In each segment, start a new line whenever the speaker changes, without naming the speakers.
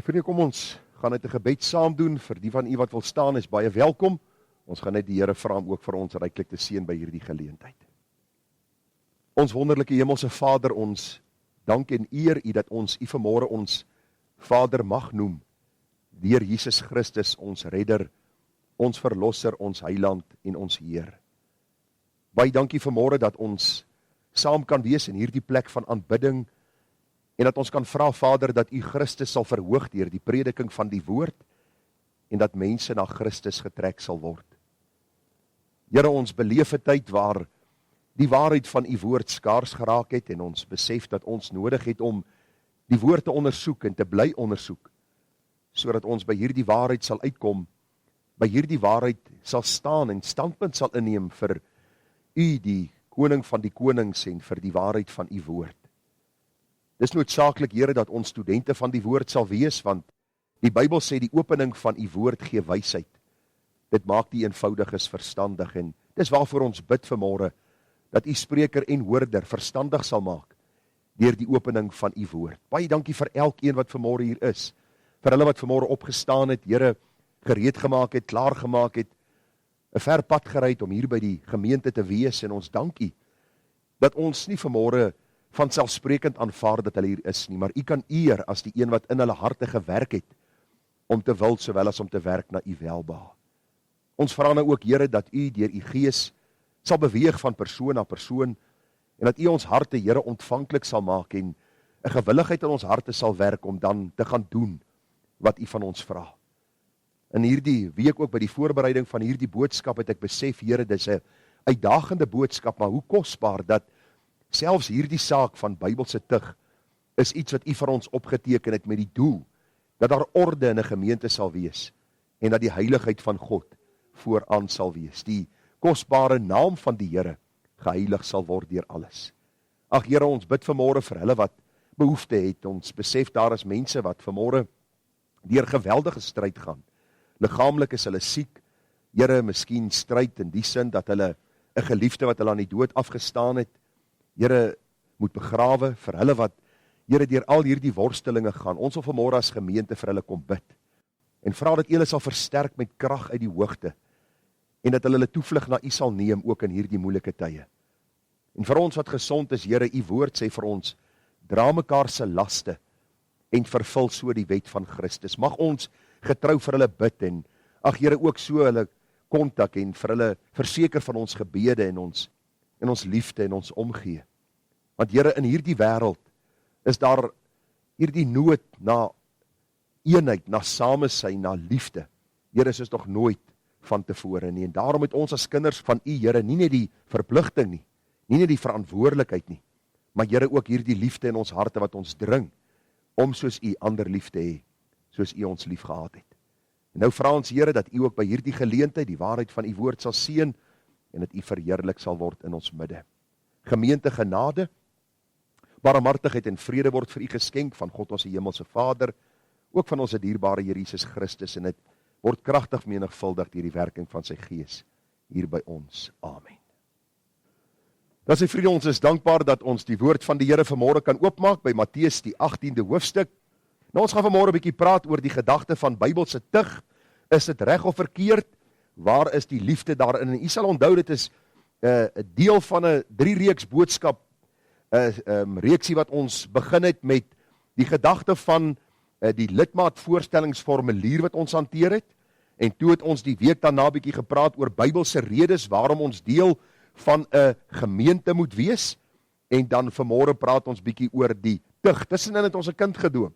Vriende, kom ons gaan net 'n gebed saam doen. Vir die van u wat wil staan, is baie welkom. Ons gaan net die Here vra om ook vir ons ryklik te seën by hierdie geleentheid. Ons wonderlike hemelse Vader, ons dank en eer u dat ons u vanmôre ons Vader mag noem, deur Jesus Christus, ons redder, ons verlosser, ons heiland en ons Heer. Baie dankie vanmôre dat ons saam kan wees in hierdie plek van aanbidding, en dat ons kan vra, Vader, dat u Christus sal verhoog deur die prediking van die woord, en dat mense na Christus getrek sal word. Here, ons beleef 'n tyd waar die waarheid van u woord skaars geraak het, en ons besef dat ons nodig het om die woord te ondersoek en te bly ondersoek, sodat ons by hierdie waarheid sal uitkom, by hierdie waarheid sal staan en standpunt sal inneem vir u, die koning van die konings, en vir die waarheid van u woord. Dis noodsaaklik, Here, dat ons studente van die woord sal wees, want die Bybel sê die opening van u woord gee wysheid. Dit maak die eenvoudiges verstandig, en dis waarvoor ons bid vanmôre, dat u spreker en hoorder verstandig sal maak deur die opening van u woord. Baie dankie vir elkeen wat vanmôre hier is, vir hulle wat vanmôre opgestaan het, Here, gereed gemaak het, klaar gemaak het, 'n ver pad gery het om hier by die gemeente te wees, en ons dank u dat ons nie vanmôre vanselfsprekend aanvaar dat hulle hier is nie, maar u kan eer as die een wat in hulle harte gewerk het, om te wil sowel as om te werk na u welbehae. Ons vra nou ook, Here, dat u deur u Gees sal beweeg van persoon na persoon, en dat u ons harte, Here, ontvanklik sal maak, en 'n gewilligheid in ons harte sal werk om dan te gaan doen wat u van ons vra. In hierdie week ook by die voorbereiding van hierdie boodskap het ek besef, Here, dis 'n uitdagende boodskap, maar hoe kosbaar dat selfs hierdie saak van Bybelse tug is iets wat u vir ons opgeteken het met die doel dat daar orde in 'n gemeente sal wees, en dat die heiligheid van God vooraan sal wees. Die kosbare naam van die Here geheilig sal word deur alles. Ag Here, ons bid vanmôre vir hulle wat behoefte het. Ons besef daar is mense wat vanmôre deur geweldige stryd gaan. Liggaamlik is hulle siek. Here, miskien stryd in die sin dat hulle 'n geliefde wat hulle aan die dood afgestaan het, Here, moet begrawe. Vir hulle wat, Here, deur al hierdie worstelinge gaan, ons wil vanmôre as gemeente vir hulle kom bid, en vra dat u hulle sal versterk met krag uit die hoogte, en dat hulle toevlug na u sal neem, ook in hierdie moeilike tye. En vir ons wat gesond is, Here, u woord sê vir ons, dra mekaar se laste, en vervul so die wet van Christus. Mag ons getrou vir hulle bid, en ag Here, ook so hulle kontak, en vir hulle verseker van ons gebede, en ons liefde, en ons omgee. Want Here, in hierdie wêreld is daar hierdie nood na eenheid, na samesyn, na liefde. Here, soos nog nooit van tevore nie. En daarom het ons as kinders van u, Here, nie net die verpligting nie, nie net die verantwoordelikheid nie, maar Here, ook hierdie liefde in ons harte wat ons dring, om soos u ander lief te hê, soos u ons lief gehad het. En nou vra ons, Here, dat u ook by hierdie geleentheid die waarheid van u woord sal seën, en dat u verheerlik sal word in ons midde. Gemeente, genade, barmhartigheid en vrede word vir u geskenk van God ons hemelse Vader, ook van ons dierbare Here Jesus Christus, en dit word kragtig menigvuldig deur die werking van sy Gees hier by ons. Amen. Dan sê vriende, ons is dankbaar dat ons die woord van die Here vanmôre kan oopmaak by Matteus die 18de hoofstuk. Nou, ons gaan vanmôre 'n bietjie praat oor die gedagte van Bybelse tug. Is dit reg of verkeerd? Waar is die liefde daarin? En u sal onthou, dit is 'n deel van 'n 3-reeks boodskap, 'n reeksie wat ons begin het met die gedagte van die lidmaatvoorstellingsformulier wat ons hanteer het, en toe het ons die week daarna bietjie gepraat oor Bybelse redes waarom ons deel van 'n gemeente moet wees, en dan vanmôre praat ons bietjie oor die tug. Tussenin het ons 'n kind gedoop,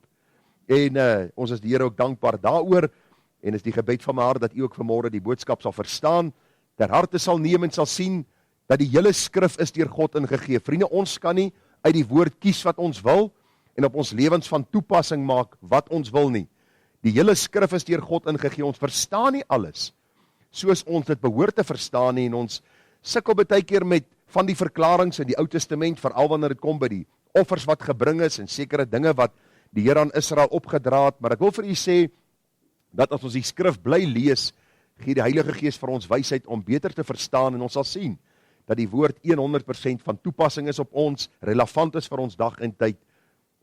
en ons is die Here ook dankbaar daaroor, en is die gebed van my hart dat u ook vanmôre die boodskap sal verstaan, ter harte sal neem en sal sien dat die hele skrif is deur God ingegee. Vriende, ons kan nie uit die woord kies wat ons wil en op ons lewens van toepassing maak wat ons wil nie. Die hele skrif is deur God ingegee. Ons verstaan nie alles soos ons dit behoort te verstaan nie, en ons sukkel baie keer met van die verklaringe in die Ou Testament, veral wanneer dit kom by die offers wat gebring is en sekere dinge wat die Here aan Israel opgedra het. Maar ek wil vir u sê dat as ons die skrif bly lees, gee die Heilige Gees vir ons wysheid om beter te verstaan, en ons sal sien dat die woord 100% van toepassing is op ons, relevant is vir ons dag en tyd,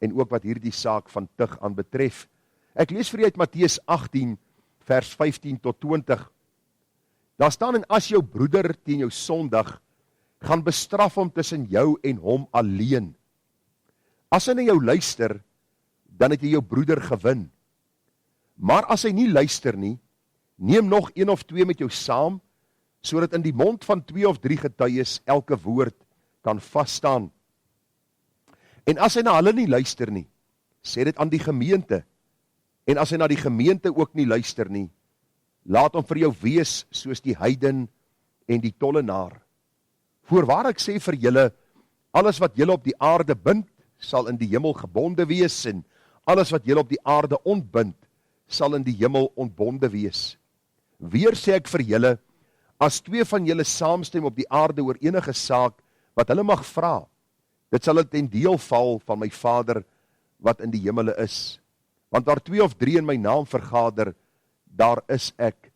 en ook wat hierdie saak van tug aan betref. Ek lees vir u uit Matteus 18, vers 15 tot 20. Daar staan, en as jou broeder teen jou sondig, gaan bestraf hom tussen jou en hom alleen. As hy na jou luister, dan het jy jou broeder gewin. Maar as hy nie luister nie, neem nog 1 of 2 met jou saam, sodat in die mond van 2 of 3 getuies elke woord kan vasstaan. En as hy na hulle nie luister nie, sê dit aan die gemeente. En as hy na die gemeente ook nie luister nie, laat hom vir jou wees soos die heiden en die tollenaar. Voorwaar ek sê vir julle, alles wat julle op die aarde bind, sal in die hemel gebonde wees, en alles wat julle op die aarde ontbind, sal in die hemel ontbonde wees. Weer sê ek vir julle, as 2 van julle saamstem op die aarde oor enige saak, wat hulle mag vra, dit sal dit ten deel val van my Vader, wat in die hemele is. Want waar 2 of 3 in my naam vergader, daar is ek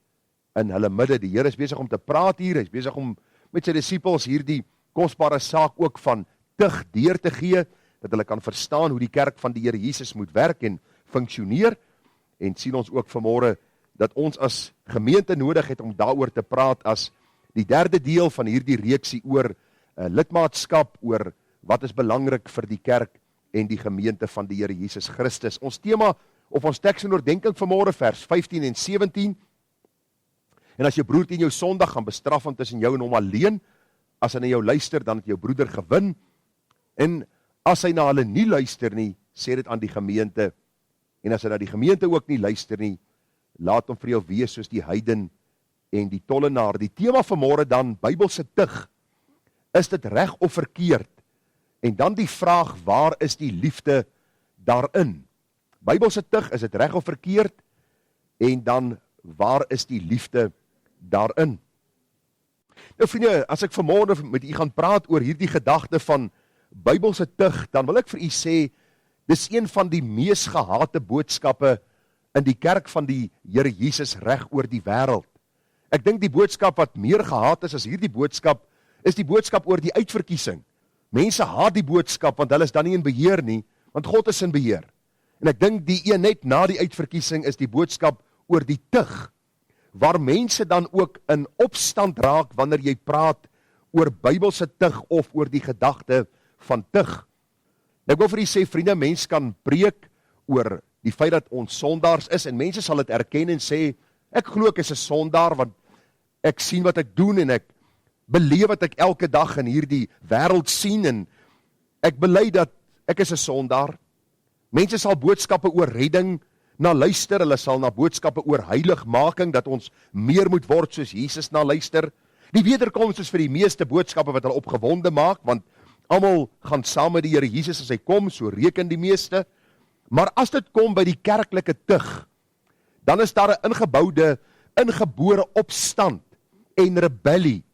in hulle midde. Die Here is besig om te praat hier, hy is besig om met sy disippels hierdie kosbare saak ook van tug deur te gee, dat hulle kan verstaan hoe die kerk van die Here Jesus moet werk en funksioneer, en sien ons ook vanmôre dat ons as gemeente nodig het om daaroor te praat as die 3de deel van hierdie reeksie oor lidmaatskap, oor wat is belangrik vir die kerk en die gemeente van die Here Jesus Christus. Ons tema of ons teks en oordenking vanmôre, vers 15 en 17. En as jou broer teen jou sondig, gaan bestraf hom tussen jou en hom alleen. As hy na jou luister, dan het jou broeder gewin. En as hy na hulle nie luister nie, sê dit aan die gemeente. En as hy na die gemeente ook nie luister nie, laat hom vir jou wees soos die heiden en die tollenaar. Die tema vanmôre dan, Bybelse tug. Is dit reg of verkeerd? En dan die vraag, waar is die liefde daarin? Bybelse tug, is dit reg of verkeerd? En dan, waar is die liefde daarin? Nou vriende, as ek vanmôre met u gaan praat oor hierdie gedagte van Bybelse tug, dan wil ek vir u sê, dis een van die mees gehate boodskappe in die kerk van die Here Jesus reg oor die wêreld. Ek dink die boodskap wat meer gehaat is as hierdie boodskap, is die boodskap oor die uitverkiesing. Mense haat die boodskap, want hulle is dan nie in beheer nie, want God is in beheer. En ek dink die een net na die uitverkiesing is die boodskap oor die tug, waar mense dan ook in opstand raak wanneer jy praat oor Bybelse tug of oor die gedagte van tug. Ek wil vir u sê, vriende, mens kan preek oor die feit dat ons sondaars is, en mense sal dit erken en sê, ek glo ek is 'n sondaar, want ek sien wat ek doen, en ek beleef wat ek elke dag in hierdie wêreld sien, en ek bely dat ek is 'n sondaar. Mense sal boodskappe oor redding na luister, hulle sal na boodskappe oor heiligmaking, dat ons meer moet word soos Jesus na luister. Die wederkoms is vir die meeste boodskappe wat hulle opgewonde maak, want almal gaan saam met die Here Jesus as hy kom, so reken die meeste. Maar as dit kom by die kerklike tug, dan is daar 'n ingebore opstand en rebellie,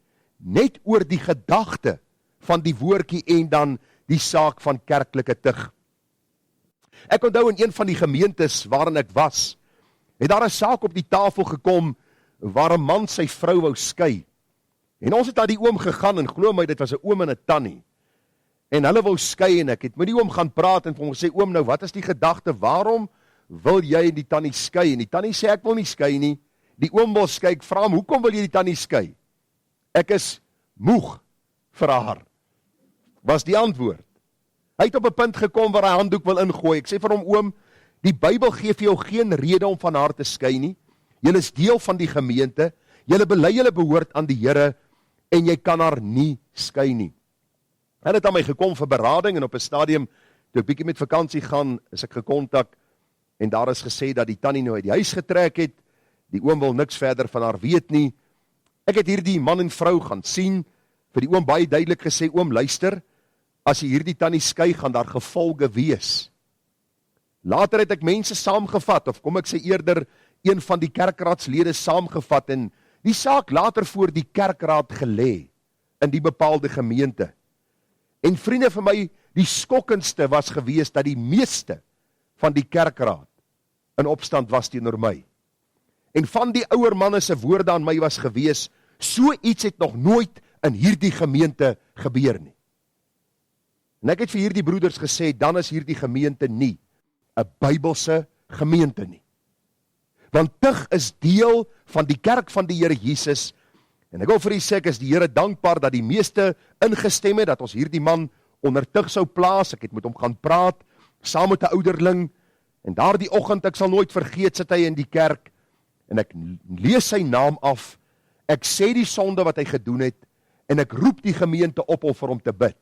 net oor die gedagte van die woordjie en dan die saak van kerklike tug. Ek onthou in een van die gemeentes waarin ek was, het daar 'n saak op die tafel gekom waar 'n man sy vrou wou skei. En ons het na die oom gegaan, en glo my, dit was 'n oom en 'n tannie. En hulle wou skei, en ek het met die oom gaan praat en vir hom gesê, oom, nou wat is die gedagte, waarom wil jy en die tannie skei? En die tannie sê, ek wil nie skei nie. Die oom wil skei, ek vra hom, hoekom wil jy die tannie skei? Ek is moeg vir haar, was die antwoord. Hy het op 'n punt gekom waar hy handdoek wil ingooi. Ek sê vir hom, oom, die Bybel gee vir jou geen rede om van haar te skei nie. Julle is deel van die gemeente, julle bely julle behoort aan die Here, en jy kan haar nie skei nie. Hy het aan my gekom vir berading, en op 'n stadium, toe ek bietjie met vakansie gaan, is ek gekontak, en daar is gesê dat die tannie nou uit die huis getrek het, die oom wil niks verder van haar weet nie. Ek het hierdie man en vrou gaan sien, vir die oom baie duidelik gesê, oom, luister, as jy hierdie tannie skei, gaan daar gevolge wees. Later het ek mense saamgevat, of kom ek sê eerder, een van die kerkraadslede saamgevat, en die saak later voor die kerkraad gelê, in die bepaalde gemeente. En vriende, vir my, die skokkendste was gewees, dat die meeste van die kerkraad in opstand was teenoor my. En van die ouer manne se woorde aan my was gewees, so iets het nog nooit in hierdie gemeente gebeur nie. En ek het vir hierdie broeders gesê, dan is hierdie gemeente nie 'n Bybelse gemeente nie. Want tug is deel van die kerk van die Here Jesus. En ek wil vir u sê, ek is die Here dankbaar dat die meeste ingestem het, dat ons hierdie man onder tug sou plaas. Ek het met hom gaan praat, saam met 'n ouderling, en daardie oggend, ek sal nooit vergeet, sit hy in die kerk, en ek lees sy naam af, ek sê die sonde wat hy gedoen het, en ek roep die gemeente op om vir hom te bid.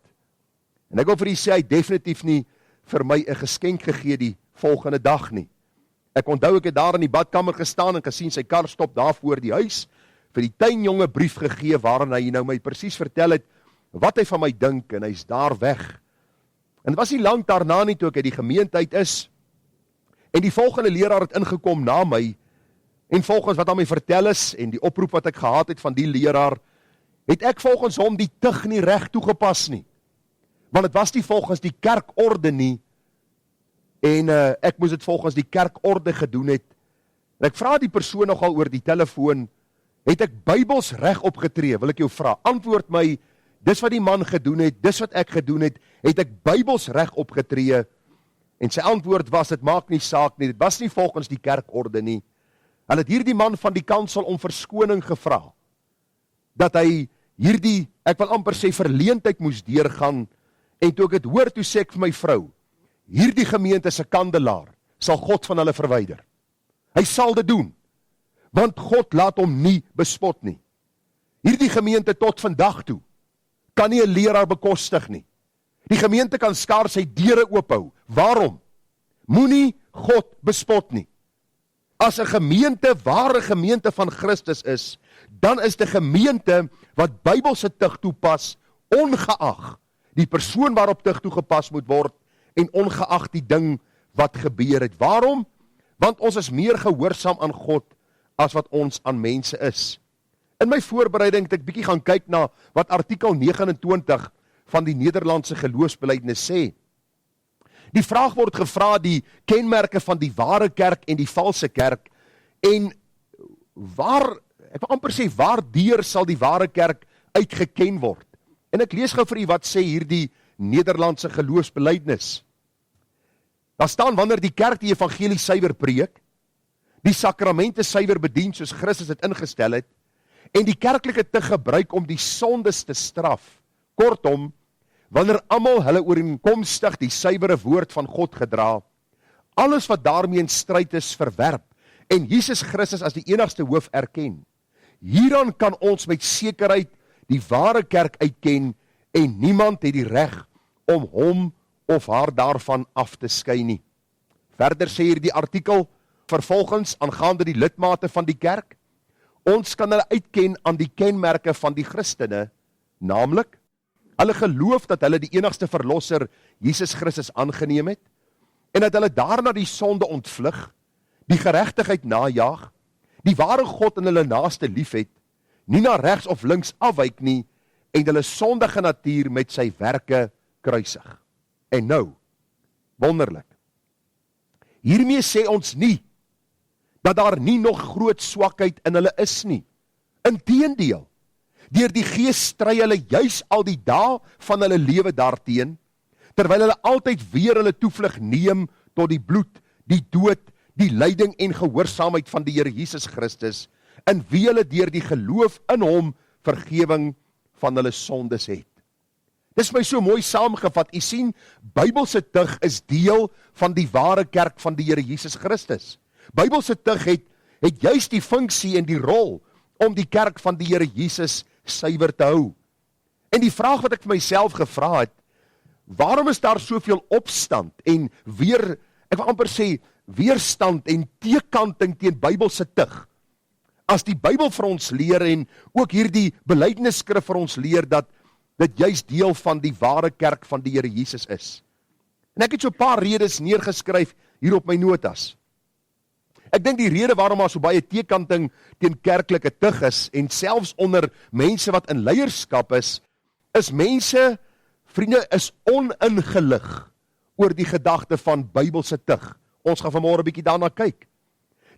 En ek wil vir u sê, hy definitief nie vir my 'n geskenk gegee die volgende dag nie. Ek onthou ek het daar in die badkamer gestaan en gesien sy kar stop daar voor die huis, vir die tuinjonge brief gegee waarin hy nou my presies vertel het wat hy van my dink en hy's daar weg. En het was nie lank daarna nie toe ek uit die gemeente uit is en die volgende leraar het ingekom na my en volgens wat aan my vertel is en die oproep wat ek gehad het van die leraar, het ek volgens hom die tug nie reg toegepas nie. Want het was nie volgens die kerkorde nie en ek moes dit volgens die kerkorde gedoen het. En ek vra die persoon nogal oor die telefoon, het ek Bybels reg opgetree, wil ek jou vra, antwoord my, dis wat die man gedoen het, dis wat ek gedoen het ek Bybels reg opgetree, en sy antwoord was, dit maak nie saak nie, dit was nie volgens die kerkorde nie. Hulle het hierdie man van die kansel om verskoning gevra, dat hy hierdie, ek wil amper sê, verleentheid moes deurgaan, en toe ek het hoor, toe sê ek vir my vrou, hierdie gemeente se kandelaar, sal God van hulle verwyder. Hy sal dit doen, want God laat hom nie bespot nie. Hierdie gemeente tot vandag toe, kan nie 'n leraar bekostig nie. Die gemeente kan skaars sy deure oophou. Waarom? Moenie God bespot nie. As 'n gemeente, ware gemeente van Christus is, dan is die gemeente wat Bybelse tug toepas, ongeag die persoon waarop tug toegepas moet word, en ongeag die ding wat gebeur het. Waarom? Want ons is meer gehoorsaam aan God, as wat ons aan mense is. In my voorbereiding het ek bietjie gaan kyk na wat artikel 29 van die Nederlandse geloofsbelijdenis sê. Die vraag word gevra, die kenmerke van die ware kerk en die valse kerk, en waar, ek wil amper sê, waardeur sal die ware kerk uitgeken word? En ek lees gou vir u wat sê hierdie Nederlandse geloofsbelijdenis. Daar staan, wanneer die kerk die evangelie suiwer preek, die sakramente suiwer bedien soos Christus het ingestel het, en die kerklike te gebruik om die sondes te straf. Kortom, wanneer almal hulle ooreenkomstig die suiwere woord van God gedra, alles wat daarmee in stryd is verwerp, en Jesus Christus as die enigste hoof erken. Hieraan kan ons met sekerheid die ware kerk uitken, en niemand het die reg om hom of haar daarvan af te skei nie. Verder sê hier die artikel, vervolgens aangaande die lidmate van die kerk, ons kan hulle uitken aan die kenmerke van die Christene, naamlik, hulle geloof dat hulle die enigste verlosser, Jesus Christus, aangeneem het, en dat hulle daarna die sonde ontvlug, die geregtigheid najaag, die ware God in hulle naaste lief het, nie na regs of links afwyk nie, en hulle sondige natuur met sy werke kruisig. En nou, wonderlik, hiermee sê ons nie, dat daar nie nog groot swakheid in hulle is nie. Inteendeel, deur die Gees stry hulle juis al die dae van hulle lewe daarteen, terwyl hulle altyd weer hulle toevlug neem tot die bloed, die dood, die lyding en gehoorsaamheid van die Here Jesus Christus, in wie hulle deur die geloof in hom vergewing van hulle sondes het. Dis my so mooi saamgevat, u sien, Bybelse tug is deel van die ware kerk van die Here Jesus Christus. Bybelse tug het juist die funksie en die rol om die kerk van die Here Jesus suiwer te hou. En die vraag wat ek vir myself gevra het, waarom is daar soveel opstand en ek wil amper sê, weerstand en teekanting teen Bybelse tug? As die Bybel vir ons leer en ook hierdie belydenisskrif vir ons leer dat dit juist deel van die ware kerk van die Here Jesus is. En ek het so 'n paar redes neergeskryf hier op my notas. Ek dink die rede waarom daar so baie teekanting teen kerklike tug is, en selfs onder mense wat in leierskap is mense, vriende, is oningelig oor die gedagte van Bybelse tug. Ons gaan vanmôre 'n bietjie daarna kyk.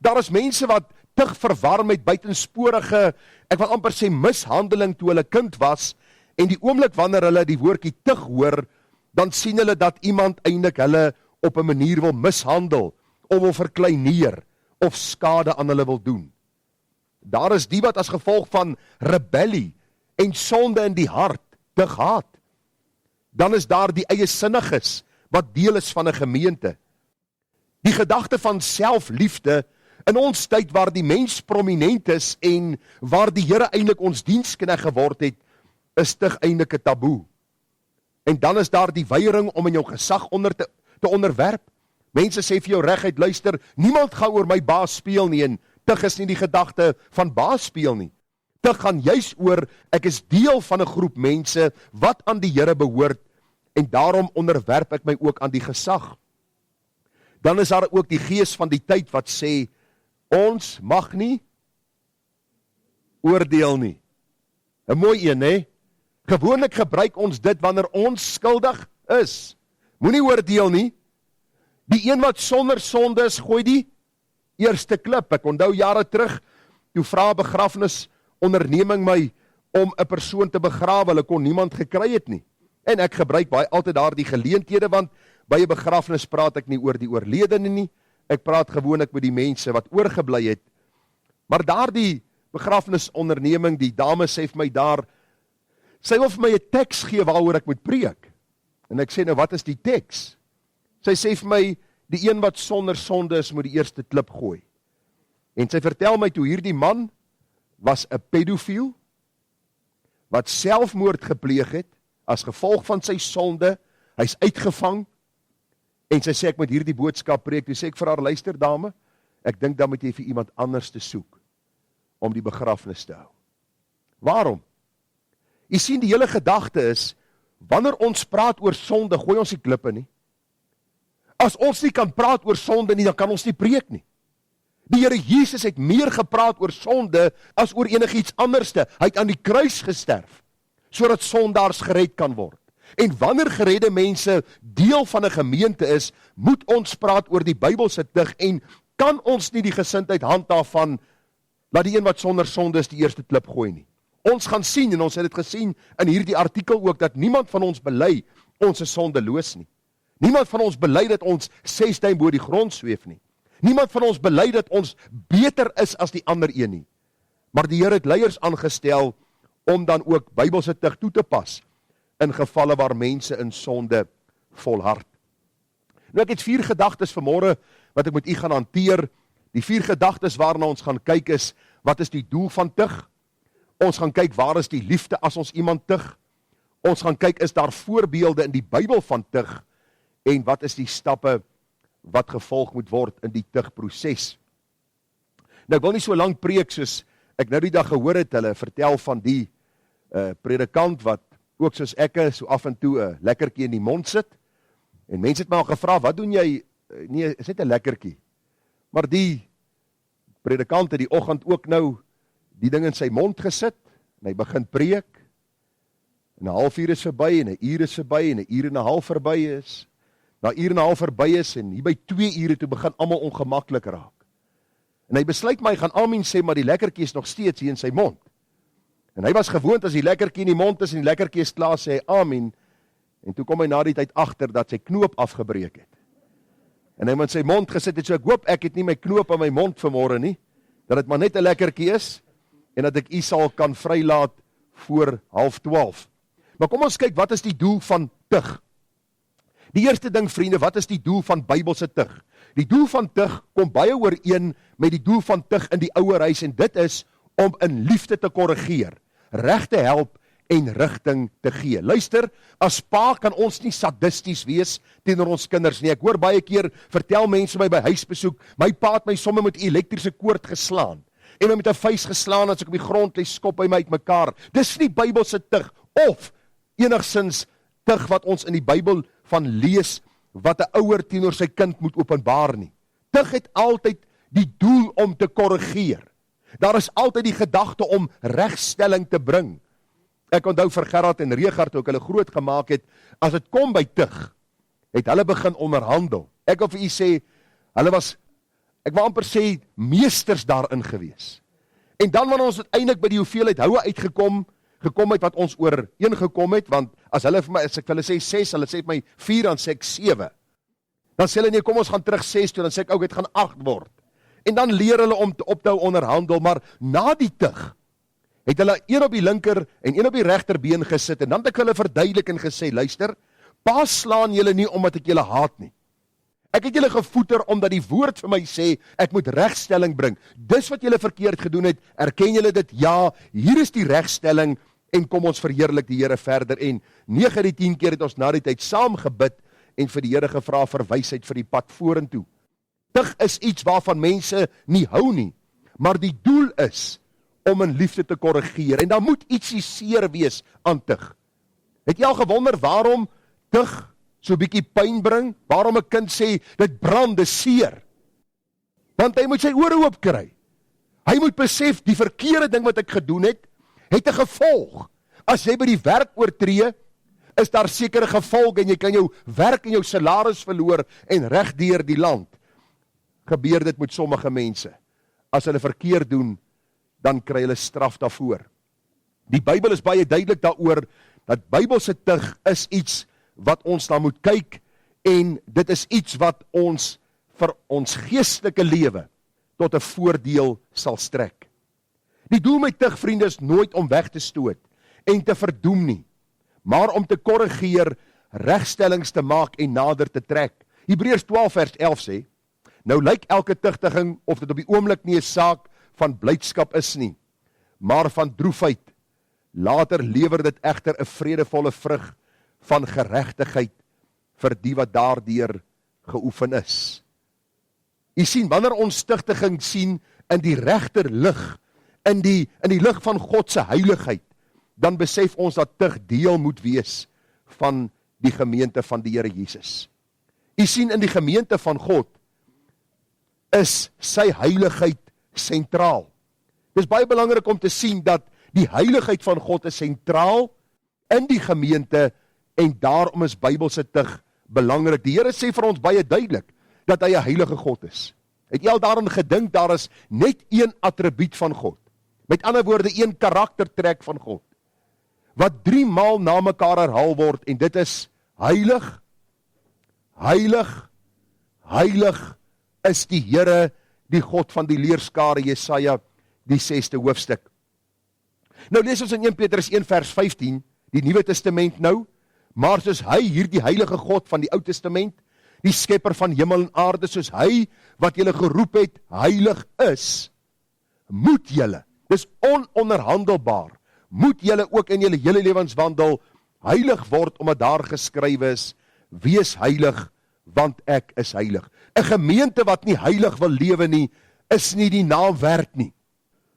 Daar is mense wat tug verwar met buitensporige, ek wil amper sê mishandeling toe hulle kind was, en die oomblik wanneer hulle die woordjie tug hoor, dan sien hulle dat iemand eintlik hulle op 'n manier wil mishandel, of wil verkleineer, of skade aan hulle wil doen. Daar is die wat as gevolg van rebellie en sonde in die hart te haat. Dan is daar die eiesinniges wat deel is van 'n gemeente. Die gedagte van selfliefde in ons tyd waar die mens prominent is en waar die Here eintlik ons diensknegt geword het, is tog eintlik 'n taboe. En dan is daar die weiering om in jou gesag te onderwerp. Mense sê vir jou reguit, luister, niemand gaan oor my baas speel nie, en tog is nie die gedagte van baas speel nie. Tog gaan juis oor, ek is deel van 'n groep mense wat aan die Here behoort, en daarom onderwerp ek my ook aan die gesag. Dan is daar ook die gees van die tyd wat sê, ons mag nie oordeel nie. 'n mooi een, hè? Gewoonlik gebruik ons dit wanneer ons skuldig is. Moenie oordeel nie. Die een wat sonder sonde is, gooi die eerste klip. Ek onthou jare terug, toe vra 'n begrafenisonderneming my om 'n persoon te begrawe, hulle kon niemand gekry het nie. En ek gebruik baie altyd daardie geleenthede, want by 'n begrafenis praat ek nie oor die oorledene nie, ek praat gewoonlik met die mense wat oorgebly het. Maar daardie begrafenisonderneming, die dame sê vir my daar, sy wil vir my 'n teks gee waaroor ek moet preek. En ek sê, nou wat is die teks? Sy sê vir my, die een wat sonder sonde is, moet die eerste klip gooi. En sy vertel my toe hierdie man was 'n pedofiel, wat selfmoord gepleeg het, as gevolg van sy sonde, hy's uitgevang, en sy sê, ek moet hierdie boodskap preek. Toe sê ek vir haar, luister dame, ek dink dan moet jy vir iemand anders te soek, om die begrafenis te hou. Waarom? Jy sien, die hele gedagte is, wanneer ons praat oor sonde, gooi ons nie klippe nie. As ons nie kan praat oor sonde nie, dan kan ons nie preek nie. Die Here Jesus het meer gepraat oor sonde, as oor enigiets anderste. Hy het aan die kruis gesterf, sodat sondaars gered kan word. En wanneer geredde mense deel van 'n gemeente is, moet ons praat oor die Bybelse tug, en kan ons nie die gesindheid handhaaf van, laat die een wat sonder sonde is die eerste klip gooi nie. Ons gaan sien, en ons het dit gesien in hierdie artikel ook, dat niemand van ons bely ons is sondeloos nie. Niemand van ons bely dat ons 6 duim bo die grond sweef nie. Niemand van ons bely dat ons beter is as die ander een nie. Maar die Here het leiers aangestel om dan ook Bybelse tug toe te pas in gevalle waar mense in sonde volhard. Nou ek het 4 gedagtes vanmôre wat ek met u gaan hanteer. Die 4 gedagtes waarna ons gaan kyk is, wat is die doel van tug? Ons gaan kyk, waar is die liefde as ons iemand tug? Ons gaan kyk, is daar voorbeelde in die Bybel van tug? En wat is die stappe wat gevolg moet word in die tugproses? Nou, ek wil nie so lang preek soos ek nou die dag gehoor het, hulle vertel van die predikant wat ook soos ek so af en toe 'n lekkertjie in die mond sit. En mense het my al gevra, wat doen jy? Nee, is net 'n lekkertjie. Maar die predikant het die oggend ook nou die ding in sy mond gesit, en hy begin preek, en 'n halfuur is verby, en 'n uur is verby, en 'n uur en 'n half verby is, na 'n uur en 'n half verby is, en hier by 2 ure toe begin almal ongemaklik raak. En hy besluit my, hy gaan amen sê, maar die lekkertjie is nog steeds hier in sy mond. En hy was gewoond as die lekkertjie in die mond is, en die lekkertjie is klaar, sê hy amen, en toe kom hy na die tyd agter dat sy knoop afgebreek het. En hy het in sy mond gesit, het so, ek hoop ek het nie my knoop in my mond vanmôre nie, dat dit maar net 'n lekkertjie is, en dat ek u sal kan vrylaat voor 11:30. Maar kom ons kyk, wat is die doel van tug? Die eerste ding, vriende, wat is die doel van Bybelse tug? Die doel van tug kom baie ooreen met die doel van tug in die ouer huis, en dit is om in liefde te korrigeer, reg te help en rigting te gee. Luister, as pa kan ons nie sadisties wees teenoor ons kinders nie. Ek hoor baie keer, vertel mense my by huisbesoek, my pa het my somme met 'n elektriese koord geslaan, en my met 'n vuis geslaan, as ek op die grond lê, skop hy my uitmekaar. Dis nie Bybelse tug, of enigsins tug wat ons in die Bybel van lees, wat 'n ouer teenoor sy kind moet openbaar nie. Tug het altyd die doel om te korrigeer. Daar is altyd die gedagte om regstelling te bring. Ek onthou vir Gerard en Regard, ook hulle groot gemaak het, as dit kom by tug, het hulle begin onderhandel. Ek wil vir u sê, hulle was, ek wil amper sê, meesters daarin gewees. En dan wanneer ons uiteindelik by die hoeveelheid houe uitgekom het wat ons ooreengekom het, want as hulle vir my, as ek vir hulle sê 6, hulle sê vir my 4, dan sê ek 7. Dan sê hulle, nee, kom ons gaan terug 6 toe, dan sê ek, dit gaan 8 word. En dan leer hulle om op te hou onderhandel, maar na die tug, het hulle een op die linker en een op die regterbeen gesit, en dan het ek hulle verduidelik en gesê, luister, pa slaan julle nie omdat ek julle haat nie. Ek het julle gevoeter omdat die woord vir my sê, ek moet regstelling bring. Dis wat julle verkeerd gedoen het, erken julle dit? Ja, hier is die regstelling, en kom ons verheerlik die Here verder. En 9 uit die 10 keer het ons na die tyd saam gebid, en vir die Here gevra vir wysheid vir die pad vorentoe. Tug is iets waarvan mense nie hou nie, maar die doel is om in liefde te korrigeer, en daar moet ietsie seer wees aan tug. Het jy al gewonder waarom tug so bietjie pyn bring? Waarom 'n kind sê, dit brand, dis seer? Want hy moet sy ore oop kry. Hy moet besef, die verkeerde ding wat ek gedoen het 'n gevolg. As jy by die werk oortree, is daar sekere gevolge, en jy kan jou werk en jou salaris verloor, en regdeur die land gebeur dit met sommige mense. As hulle verkeerd doen, dan kry hulle straf daarvoor. Die Bybel is baie duidelik daaroor, dat Bybelse tug is iets wat ons dan moet kyk, en dit is iets wat ons vir ons geestelike lewe tot 'n voordeel sal strek. Die doel met tug, vriende, is nooit om weg te stoot en te verdoem nie, maar om te korrigeer, regstellings te maak en nader te trek. Hebreërs 12 vers 11 sê, nou lyk elke tugtiging of dit op die oomblik nie 'n saak van blydskap is nie, maar van droefheid. Later lewer dit egter 'n vredevolle vrug van geregtigheid vir die wat daardeur geoefen is. U sien, wanneer ons tugtiging sien in die regter lig, in die lig van God se heiligheid, dan besef ons dat tug deel moet wees van die gemeente van die Here Jesus. U sien, in die gemeente van God is sy heiligheid sentraal. Dit is baie belangrik om te sien dat die heiligheid van God is sentraal in die gemeente, en daarom is Bybelse tug belangrik. Die Here sê vir ons baie duidelik dat hy 'n heilige God is. Het jy al daaraan gedink, daar is net een attribuut van God, met ander woorde een karaktertrek van God, wat 3 maal na mekaar herhaal word, en dit is heilig, heilig, heilig is die Here, die God van die leerskare, Jesaja, die 6de hoofstuk. Nou lees ons in 1 Petrus 1 vers 15, die Nuwe Testament nou, maar soos hy, hier die heilige God van die Ou Testament, die skepper van hemel en aarde, soos hy, wat julle geroep het, heilig is, moet julle, dis ononderhandelbaar, moet julle ook in julle hele lewenswandel heilig word, omdat daar geskrywe is, wees heilig, want ek is heilig. 'n Gemeente wat nie heilig wil lewe nie, is nie die naam werd nie.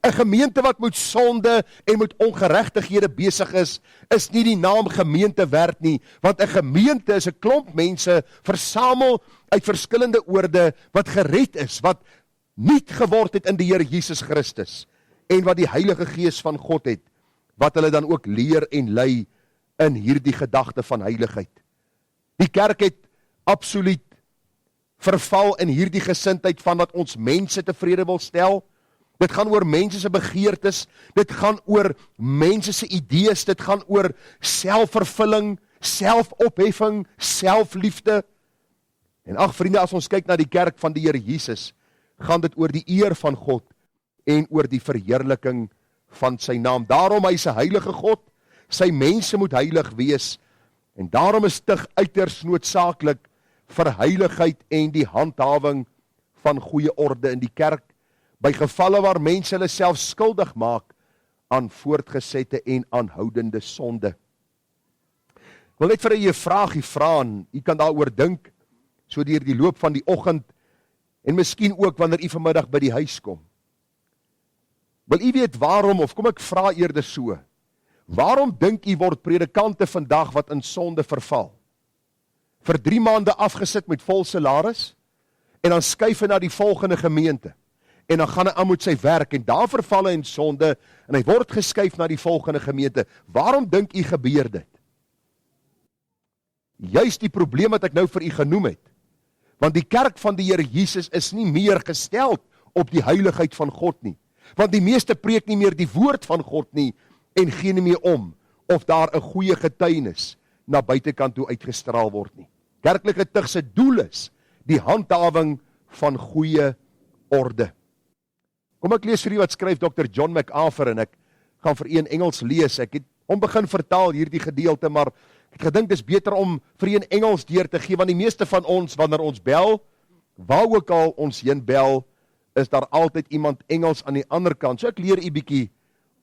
'n Gemeente wat met sonde en met ongeregtighede besig is nie die naam gemeente werd nie, want 'n gemeente is 'n klomp mense versamel uit verskillende oorde wat gered is, wat nuut geword het in die Here Jesus Christus, en wat die Heilige Gees van God het, wat hulle dan ook leer en lei in hierdie gedagte van heiligheid. Die kerk het absoluut verval in hierdie gesindheid van dat ons mense tevrede wil stel. Dit gaan oor mense se begeertes, dit gaan oor mense se idees, dit gaan oor selfvervulling, selfopheffing, selfliefde. En ag vriende, as ons kyk na die kerk van die Here Jesus, gaan dit oor die eer van God en oor die verheerliking van sy naam. Daarom hy is 'n heilige God, sy mense moet heilig wees, en daarom is tug uiters noodsaaklik vir heiligheid en die handhawing van goeie orde in die kerk, by gevalle waar mense hulle self skuldig maak aan voortgesette en aanhoudende sonde. Ek wil net vir u 'n vraagie vra, en u kan daaroor dink, so deur die loop van die oggend, en miskien ook wanneer u vanmiddag by die huis kom. Wil u weet waarom, of kom ek vra eerder so, waarom dink u word predikante vandag wat in sonde verval, vir 3 maande afgesit met vol salaris, en dan skuif hy na die volgende gemeente, en dan gaan hy aan met sy werk, en daar verval hy in sonde, en hy word geskuif na die volgende gemeente. Waarom dink u gebeur dit? Juist die probleem wat ek nou vir u genoem het, want die kerk van die Here Jesus is nie meer gestel op die heiligheid van God nie, want die meeste preek nie meer die woord van God nie, en gee nie meer om, of daar 'n goeie getuienis na buitekant toe uitgestraal word nie. Kerklike tug se doel is, die handhawing van goeie orde. Kom ek lees vir u wat skryf Dr. John MacArthur, en ek gaan vir u in Engels lees. Ek het hom begin vertaal hierdie gedeelte, maar ek gedink dis beter om vir u in Engels deur te gee, want die meeste van ons, wanneer ons bel, waar ook al ons heen bel, is daar altyd iemand Engels aan die ander kant. So ek leer u bietjie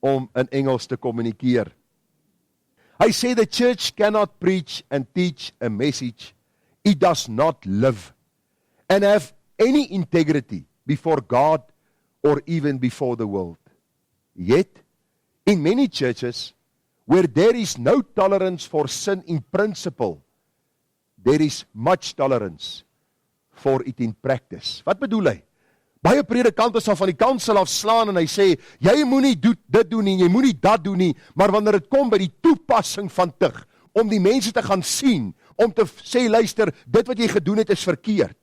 om in Engels te kommunikeer. I say the church cannot preach and teach a message it does not live and have any integrity before God or even before the world. Yet, in many churches, where there is no tolerance for sin in principle, there is much tolerance for it in practice. Wat bedoel hy? Baie predikante sal van die kansel afslaan en hy sê, jy moenie dit doen nie, jy moenie dat doen nie, maar wanneer dit kom by die toepassing van tug, om die mense te gaan sien, om te sê, luister, dit wat jy gedoen het is verkeerd.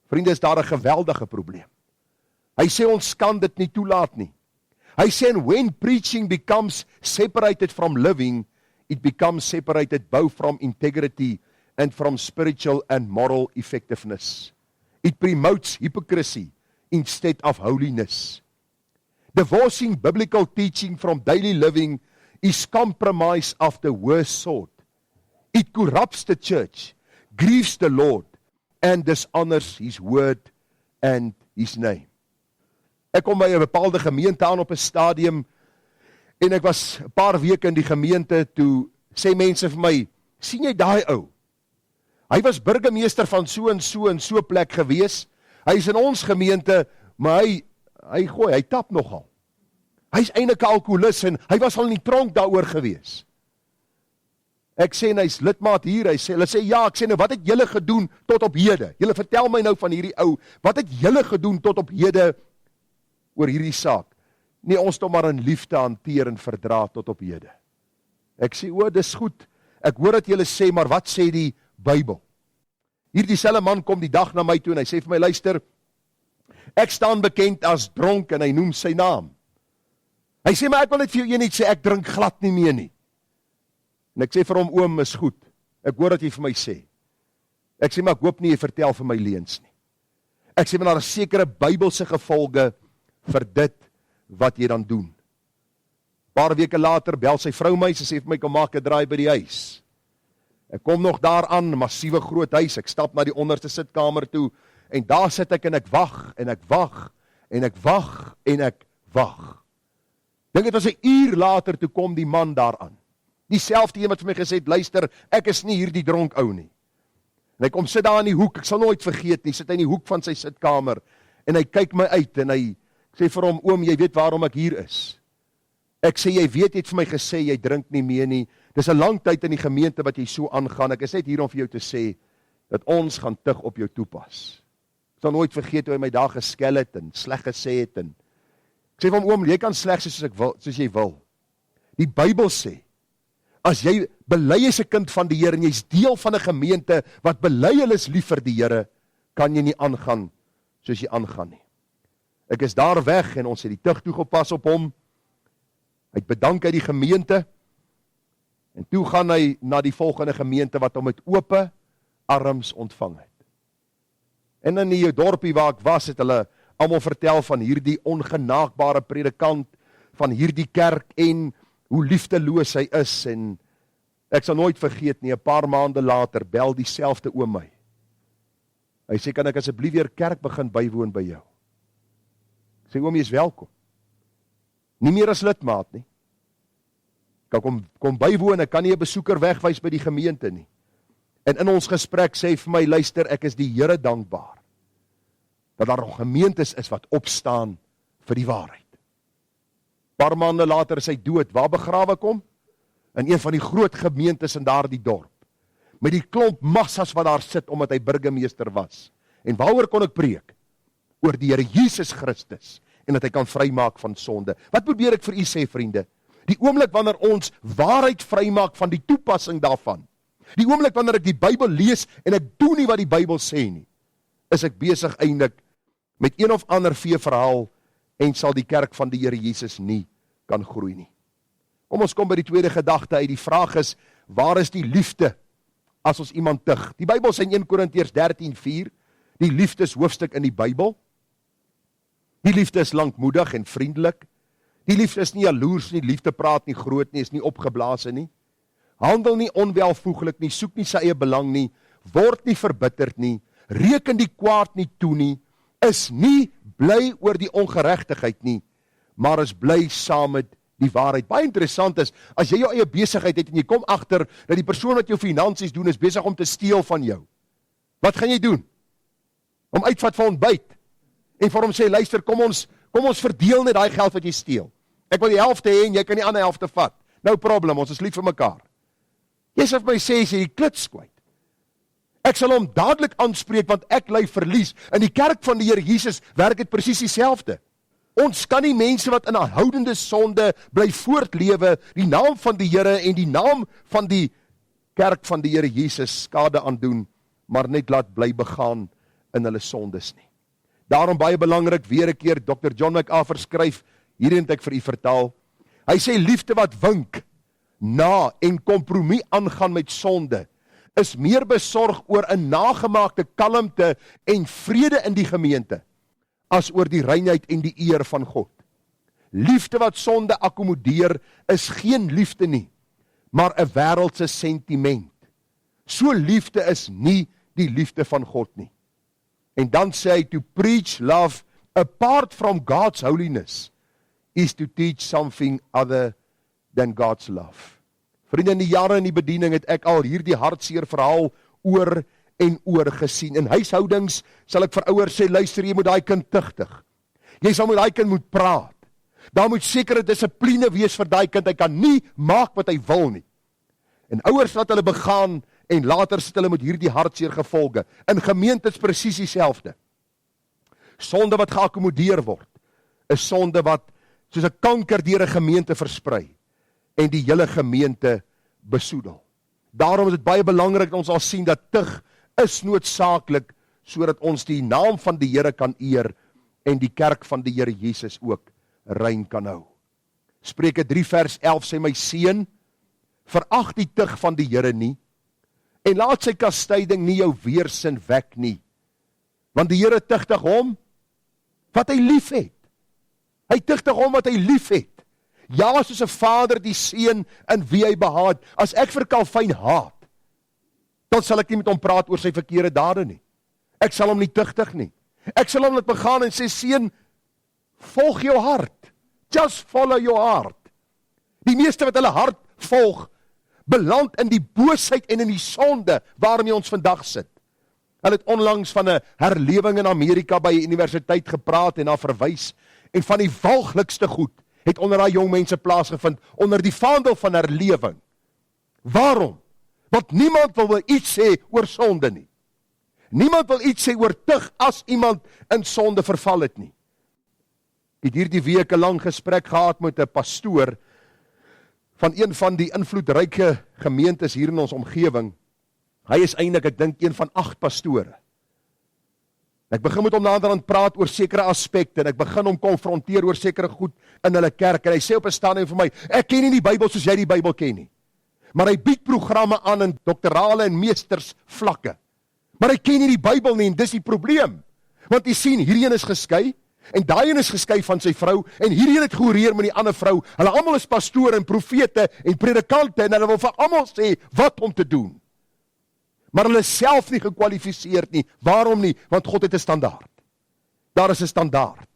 Vriende, is daar 'n geweldige probleem. Hy sê ons kan dit nie toelaat nie. Hy sê, when preaching becomes separated from living, it becomes separated both from integrity and from spiritual and moral effectiveness. It promotes hypocrisy instead of holiness. Divorcing biblical teaching from daily living is compromise of the worst sort. It corrupts the church, grieves the Lord, and dishonors His word and His name. Ek kom by 'n bepaalde gemeente aan op 'n stadium, en ek was 'n paar weke in die gemeente, toe sê mense vir my, sien jy daai ou? Hy was burgemeester van so en so plek gewees. Hy is in ons gemeente, maar hy tap nogal. Hy is eintlik 'n alkoholist en hy was al in die tronk daaroor gewees. Ek sê, hy's lidmaat hier, hulle sê, ja, ek sê, nou, wat het julle gedoen tot op hede? Julle vertel my nou van hierdie ou, wat het julle gedoen tot op hede oor hierdie saak? Nee, ons het hom maar in liefde hanteer en verdra tot op hede. Ek sê, dis goed, ek hoor dat julle sê, maar wat sê die Bybel? Hierdie selfe man kom die dag na my toe en hy sê vir my, luister, ek staan bekend as dronk, en hy noem sy naam. Hy sê, maar ek wil net vir jou een iets sê, ek drink glad nie meer nie. En ek sê vir hom, oom, is goed, ek hoor dat jy vir my sê. Ek sê, maar ek hoop nie jy vertel vir my leuns nie. Ek sê, maar daar is sekere Bybelse gevolge vir dit wat jy dan doen. Paar weke later bel sy vrou my, sy sê vir my, kom maak 'n draai by die huis. Ek kom nog daaraan, massiewe groot huis, ek stap na die onderste sitkamer toe, en daar sit ek en ek wag, en ek wag, en ek wag, en ek wag. Dink dit was 'n uur later, toe kom die man daaraan. Dieselfde een wat vir my gesê het, luister, ek is nie hierdie dronk ou nie. En hy kom sit daar in die hoek, ek sal nooit vergeet nie, sit hy in die hoek van sy sitkamer, en hy kyk my uit, en hy sê vir hom, oom, jy weet waarom ek hier is. Ek sê, jy weet, jy het vir my gesê, jy drink nie meer nie. Dis 'n lang tyd in die gemeente wat jy so aangaan. Ek is net hier om vir jou te sê, dat ons gaan tug op jou toepas. Ek sal nooit vergeet hoe hy my daar geskel het, en sleg gesê het, en ek sê vir hom, oom, jy kan sleg soos jy wil. Die Bybel sê, as jy bely is 'n kind van die Here, en jy's deel van 'n gemeente, wat bely hulle is lief vir die Here, kan jy nie aangaan, soos jy aangaan nie. Ek is daar weg, en ons het die tug toegepas op hom. Hy het bedank uit die gemeente, en toe gaan hy na die volgende gemeente, wat hom met ope arms ontvang het. En in die dorpie waar ek was, het hulle almal vertel van hierdie ongenaagbare predikant, van hierdie kerk, en hoe liefdeloos hy is, en ek sal nooit vergeet nie, 'n paar maande later, bel dieselfde oom my. Hy sê, kan ek asseblief weer kerk begin bywoon by jou? Ek sê, oom, jy is welkom. Nie meer as lidmaat nie. Kan kom bywoon, ek kan nie 'n besoeker wegwys by die gemeente nie. En in ons gesprek sê hy vir my, luister, ek is die Here dankbaar, dat daar nog gemeentes is wat opstaan vir die waarheid. Paar maande later is hy dood. Waar begrawe kom? In een van die groot gemeentes in daardie dorp. Met die klomp massas wat daar sit, omdat hy burgemeester was. En waaroor kon ek preek? Oor die Here Jesus Christus, en dat hy kan vrymaak van sonde. Wat probeer ek vir u sê, vriende? Die oomblik wanneer ons waarheid vrymaak van die toepassing daarvan, die oomblik wanneer ek die Bybel lees, en ek doen nie wat die Bybel sê nie, is ek besig eintlik met een of ander veeverhaal, en sal die kerk van die Here Jesus nie kan groei nie. Kom ons kom by die tweede gedagte uit. Die vraag is, waar is die liefde as ons iemand tug? Die Bybel sê in 1 Korintiërs 13:4, die liefdeshoofstuk in die Bybel. Die liefde is lankmoedig en vriendelik. Die liefde is nie jaloers nie, liefde praat nie groot nie, is nie opgeblaase nie. Handel nie onwelvoeglik nie, soek nie sy eie belang nie, word nie verbitterd nie, reken die kwaad nie toe nie, is nie bly oor die ongeregtigheid nie, maar is bly saam met die waarheid. Baie interessant is, as jy jou eie besigheid het en jy kom agter dat die persoon wat jou finansies doen is besig om te steel van jou. Wat gaan jy doen? Om uitvat vir ontbyt en vir hom sê, luister, kom ons verdeel net daai geld wat jy steel. Ek wil die helfte hê en jy kan die ander helfte vat. No problem, ons is lief vir mekaar. Jy sal vir my sê, jy klits kwyt. Ek sal hom dadelik aanspreek, want ek ly verlies. In die kerk van die Here Jesus werk dit presies dieselfde. Ons kan nie mense wat in 'n houdende sonde bly voortlewe, die naam van die Here en die naam van die kerk van die Here Jesus skade aandoen, maar net laat bly begaan in hulle sondes nie. Daarom baie belangrik, weer 'n keer, Dr. John MacArthur skryf, hierin het ek vir u vertaal, hy sê liefde wat wink, na en kompromie aangaan met sonde, is meer besorg oor 'n nagemaakte kalmte en vrede in die gemeente, as oor die reinheid en die eer van God. Liefde wat sonde akkommodeer, is geen liefde nie, maar 'n wêreldse sentiment. So liefde is nie die liefde van God nie. En dan sê hy, to preach love apart from God's holiness is to teach something other than God's love. Vriende, in die jare in die bediening het ek al hierdie hartseer verhaal oor en oor gesien. In huishoudings sal ek vir ouers sê, luister, jy moet daai kind tugtig. Jy sal met daai kind moet praat. Daar moet sekere dissipline wees vir daai kind. Hy kan nie maak wat hy wil nie. En ouers laat hulle begaan en later sit hulle met hierdie hartseer gevolge. In gemeentes presies dieselfde. Sonde wat geakkommodeer word, is sonde wat soos 'n kanker deur 'n gemeente versprei en die hele gemeente besoedel. Daarom is dit baie belangrik dat ons al sien dat tug is noodsaaklik sodat ons die naam van die Here kan eer en die kerk van die Here Jesus ook rein kan hou. Spreuke 3 vers 11 sê, my seun, verag die tug van die Here nie en laat sy kastyding nie jou weersin wek nie. Want die Here tugtig hom wat hy lief het. Hy tugtig hom wat hy lief het. Ja, soos 'n vader die seun in wie hy behaag. As ek vir Calvin haat, dan sal ek nie met hom praat oor sy verkeerde dade nie. Ek sal hom nie tugtig nie. Ek sal hom laat begaan en sê, seun, volg jou hart. Just follow your heart. Die meeste wat hulle hart volg, beland in die boosheid en in die sonde waarmee ons vandag sit. Hulle het onlangs van 'n herlewing in Amerika by 'n universiteit gepraat en daar verwys, en van die walglikste goed het onder daai jong mense plaasgevind, onder die vaandel van herlewing. Waarom? Want niemand wil iets sê oor sonde nie. Niemand wil iets sê oor tug as iemand in sonde verval het nie. Ek het hierdie week 'n lang gesprek gehad met 'n pastoor van een van die invloedryke gemeentes hier in ons omgewing. Hy is eintlik, ek dink, een van 8 pastore. Ek begin met hom naderhand praat oor sekere aspekte, en ek begin hom konfronteer oor sekere goed in hulle kerk, en hy sê op 'n stadium vir my, ek ken nie die Bybel soos jy die Bybel ken nie. Maar hy bied programme aan in doktorale en meesters vlakke. Maar hy ken nie die Bybel nie, en dis die probleem. Want jy sien, hierdie een is geskei, en daai een is geskei van sy vrou, en hierdie een het gehoreer met die ander vrou. Hulle almal is pastore en profete en predikante, en hulle wil vir almal sê wat om te doen. Maar hulle is self nie gekwalifiseerd nie. Waarom nie? Want God het 'n standaard. Daar is 'n standaard.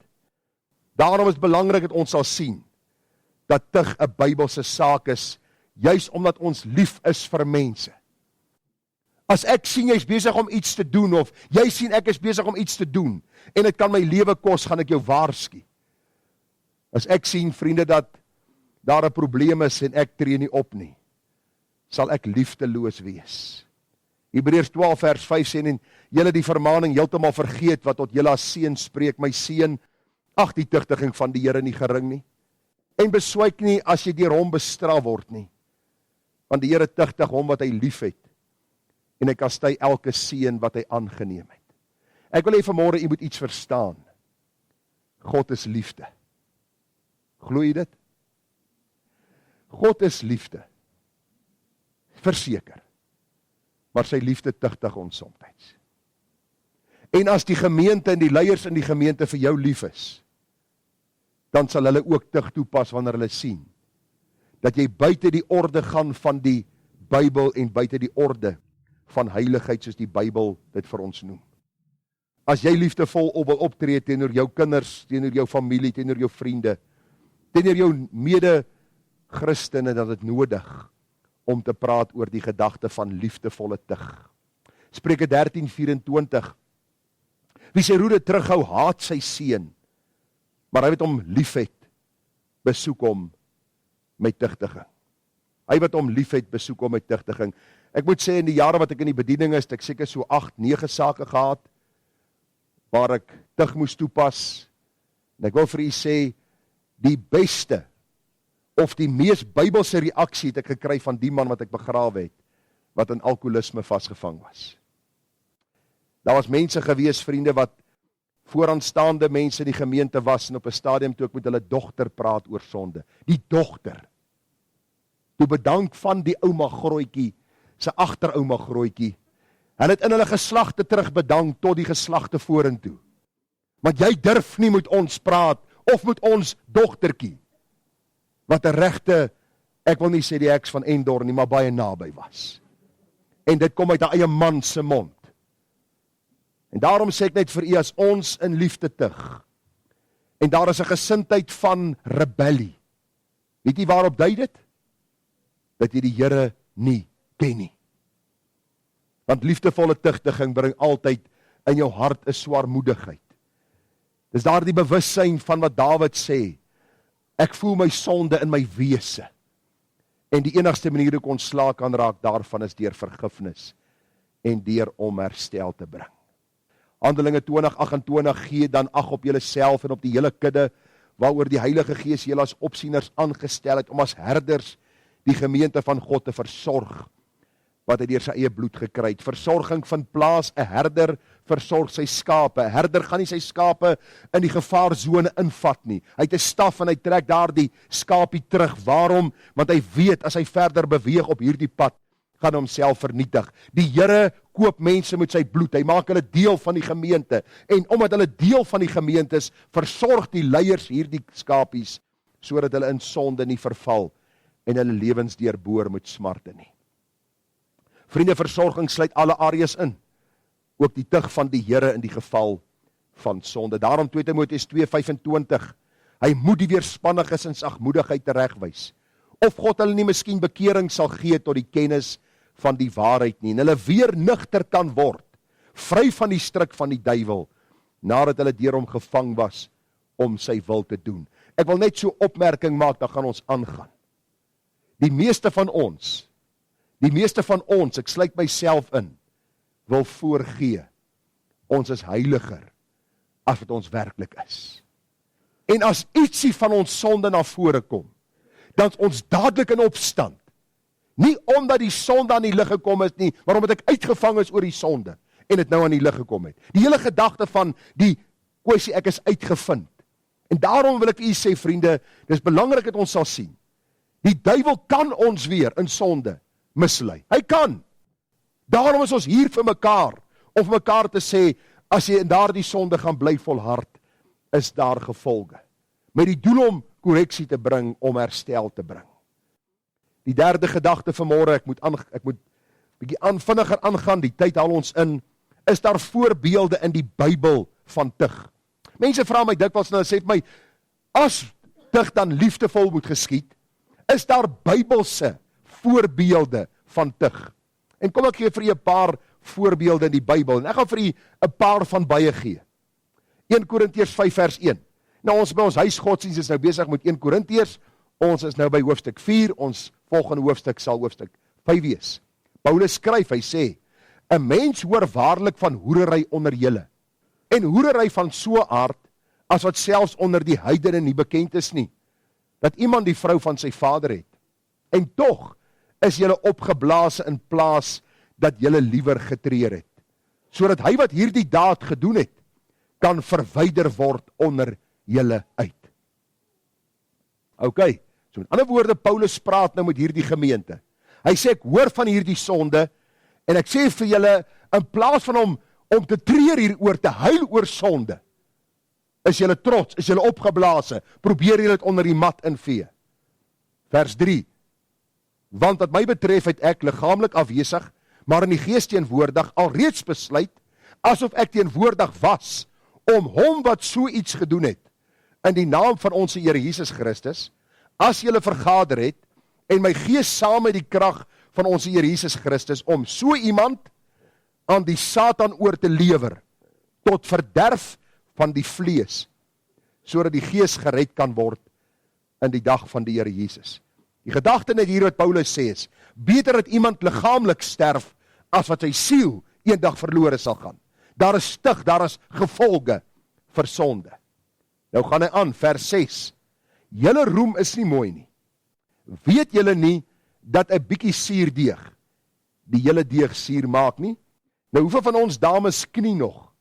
Daarom is het belangrik dat ons sal sien dat tug 'n Bybelse saak is, juis omdat ons lief is vir mense. As ek sien jy's besig om iets te doen, of jy sien ek is besig om iets te doen, en dit kan my lewe kos, gaan ek jou waarsku. As ek sien, vriende, dat daar 'n probleem is en ek tree nie op nie, sal ek liefdeloos wees. Hebreërs 12 vers 5 sê, en julle die vermaning heeltemal vergeet wat tot julle as seun spreek, my seun, ag die tugtiging van die Here nie gering nie, en beswyk nie as jy deur hom bestraf word nie, want die Here tugtig hom wat hy lief het, en hy kastei elke seun wat hy aangeneem het. Ek wil hê vanmôre u moet iets verstaan. God is liefde. Glo jy dit? God is liefde. Verseker. Maar sy liefde tugtig ons soms. En as die gemeente en die leiers in die gemeente vir jou lief is, dan sal hulle ook tug toepas wanneer hulle sien, dat jy buite die orde gaan van die Bybel en buite die orde van heiligheid, soos die Bybel dit vir ons noem. As jy liefdevol wil optree teenoor jou kinders, teenoor jou familie, teenoor jou vriende, teenoor jou mede-Christene, dan is dit nodig om te praat oor die gedagte van liefdevolle tug. Spreuke 13:24. Wie sy roede terughou, haat sy seun, maar hy wat hom liefhet, besoek hom met tugtiging. Hy wat hom liefhet, besoek hom met tugtiging. Ek moet sê, in die jare wat ek in die bediening is, het ek seker so 8-9 sake gehad, waar ek tug moes toepas, en ek wil vir u sê, die beste, of die mees Bybelse reaksie het ek gekry van die man wat ek begrawe het, wat in alkoholisme vasgevang was. Daar was mense gewees, vriende, wat vooraanstaande mense in die gemeente was, en op 'n stadium toe ek met hulle dogter praat oor sonde. Die dogter, toe bedank van die ouma grootjie, sy agterouma grootjie, hulle het in hulle geslagte terug bedank, tot die geslagte vorentoe. Want jy durf nie met ons praat, of met ons dogtertjie, wat 'n regte, ek wil nie sê die heks van Endor nie, maar baie naby was. En dit kom uit 'n eie man se mond. En daarom sê ek net vir u, as ons in liefde tug, en daar is 'n gesindheid van rebellie, weet jy waarop dui dit? Dat jy die Here nie ken nie. Want liefdevolle tugtiging bring altyd in jou hart 'n swaarmoedigheid. Dis daar die bewussyn van wat Dawid sê, ek voel my sonde in my wese, en die enigste manier hoe ek ontslae kan raak daarvan is deur vergifnis, en deur om herstel te bring. Handelinge 20:28, gee dan ag op julleself en op die hele kudde, waaroor die Heilige Gees julle as opsieners aangestel het, om as herders die gemeente van God te versorg, wat hy deur sy eie bloed gekry het. Versorging vind plaas, 'n herder versorg sy skape. 'n Herder gaan nie sy skape in die gevaarsone invat nie. Hy het 'n staf en hy trek daar die skapie terug. Waarom? Want hy weet, as hy verder beweeg op hierdie pad, gaan homself vernietig. Die Here koop mense met sy bloed. Hy maak hulle deel van die gemeente. En omdat hulle deel van die gemeente is, versorg die leiers hierdie skapies, sodat hulle in sonde nie verval en hulle lewens deurboor met smarte nie. Vriende, versorging sluit alle areas in, ook die tug van die Here in die geval van sonde. Daarom 2 Timoteus 2:25, hy moet die weerspanniges in sagmoedigheid teregwys, of God hulle nie miskien bekering sal gee tot die kennis van die waarheid nie, en hulle weer nugter kan word, vry van die stryk van die duiwel, nadat hulle deur hom gevang was om sy wil te doen. Ek wil net so opmerking maak, dan gaan ons aangaan. Die meeste van ons, ek sluit myself in, wil voorgee, ons is heiliger as wat ons werklik is. En as ietsie van ons sonde na vore kom, dan is ons dadelik in opstand. Nie omdat die sonde aan die lig gekom is nie, maar omdat ek uitgevang is oor die sonde, en het nou aan die lig gekom het. Die hele gedagte van die kwessie, ek is uitgevind. En daarom wil ek vir u sê, vriende, dis belangrik dat ons sal sien, die duiwel kan ons weer in sonde mislei. Hy kan. Daarom is ons hier vir mekaar, om vir mekaar te sê, as jy in daardie sonde gaan bly volhard, is daar gevolge. Met die doel om korreksie te bring, om herstel te bring. Die derde gedagte vanmôre, ek moet bietjie vinniger aangaan, die tyd haal ons in, is daar voorbeelde in die Bybel van tug. Mense vra my dikwels nou, sê vir my, as tug dan liefdevol moet geskied, is daar Bybelse voorbeelde van tug. En kom ek gee vir u 'n paar voorbeelde in die Bybel, en ek gaan vir u 'n paar van baie gee. 1 Korintiërs 5:1. Nou ons by ons huisgodsdienst is nou besig met 1 Korintiërs, ons is nou by hoofstuk 4, ons volgende hoofstuk sal hoofstuk 5 wees. Paulus skryf, hy sê, 'n mens hoor waarlik van hoerery onder julle, en hoerery van so aard, as wat selfs onder die heidene nie bekend is nie, dat iemand die vrou van sy vader het. En tog is julle opgeblaas in plaas dat julle liewer getreur het, sodat hy wat hierdie daad gedoen het, kan verwyder word onder julle uit. Ok, so met ander woorde, Paulus praat nou met hierdie gemeente. Hy sê, ek hoor van hierdie sonde, en ek sê vir julle, in plaas van om te treur hieroor, te huil oor sonde. Is julle trots, is julle opgeblaase, probeer julle dit onder die mat invee. Vers 3, want wat my betref het ek liggaamlik afwesig, maar in die gees teenwoordig, alreeds besluit, asof ek teenwoordig was, om hom wat so iets gedoen het, in die naam van ons Here Jesus Christus, as julle vergader het, en my gees saam met die krag van ons Here Jesus Christus, om so iemand aan die Satan oor te lewer, tot verderf van die vlees, sodat die gees gered kan word in die dag van die Here Jesus. Die gedagte net hier wat Paulus sê is, beter dat iemand liggaamlik sterf, as wat sy siel eendag verlore sal gaan. Daar is stig, daar is gevolge vir sonde. Nou gaan hy aan, vers 6, julle roem is nie mooi nie. Weet julle nie, dat 'n bietjie suurdeeg, die hele deeg suur maak nie? Nou hoeveel van ons dames knie nog?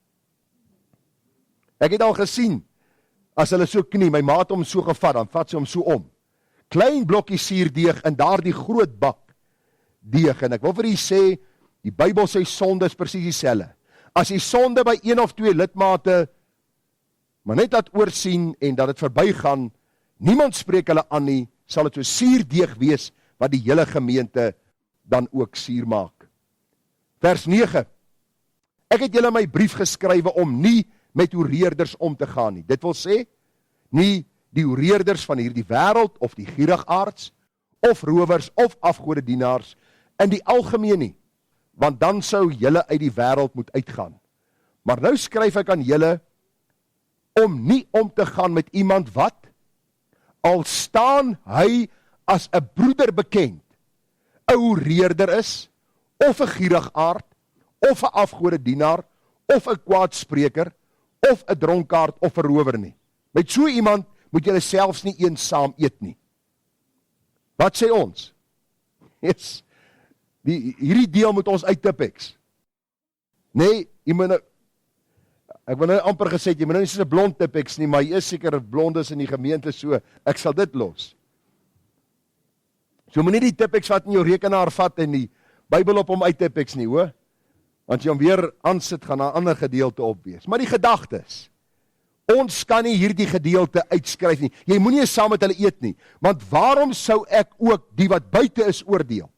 Ek het al gesien, as hulle so knie, my maat hom so gevat, dan vat sy hom so om. Klein blokkie suurdeeg in daardie groot bak deeg, en ek wil vir u sê, die Bybel sê sonde is presies dieselfde. As jy sonde by 1 of 2 lidmate, maar net laat oorsien en dat het verbygaan, niemand spreek hulle aan nie, sal het so suurdeeg wees, wat die hele gemeente dan ook suur maak. Vers 9, ek het julle my brief geskrywe om nie met hoereerders om te gaan nie. Dit wil sê, nie die hoereerders van hierdie wêreld, of die gierigaards, of rowers, of afgodedienaars, in die algemeen nie, want dan sou julle uit die wêreld moet uitgaan. Maar nou skryf ek aan julle, om nie om te gaan met iemand wat, al staan hy as 'n broeder bekend, 'n hoereerder is, of 'n gierigaard, of 'n afgodedienaar, of 'n kwaadspreker, of 'n dronkaard, of 'n rower nie. Met so iemand moet julle selfs nie eens saam eet nie. Wat sê ons? Yes. Hierdie deel moet ons uit Tipex. Nee, ek wil nou amper gesê, jy moet nou nie soos 'n blond Tipex nie, maar jy is seker blondes in die gemeente so, ek sal dit los. So moet nie die Tipex wat in jou rekenaar vat en die Bybel op hom uit Tipex nie, hoor. Want jy hom weer aansit, gaan na 'n ander gedeelte opwees. Maar die gedagte is, ons kan nie hierdie gedeelte uitskryf nie. Jy moenie eens saam met hulle eet nie, want waarom sou ek ook die wat buite is oordeel?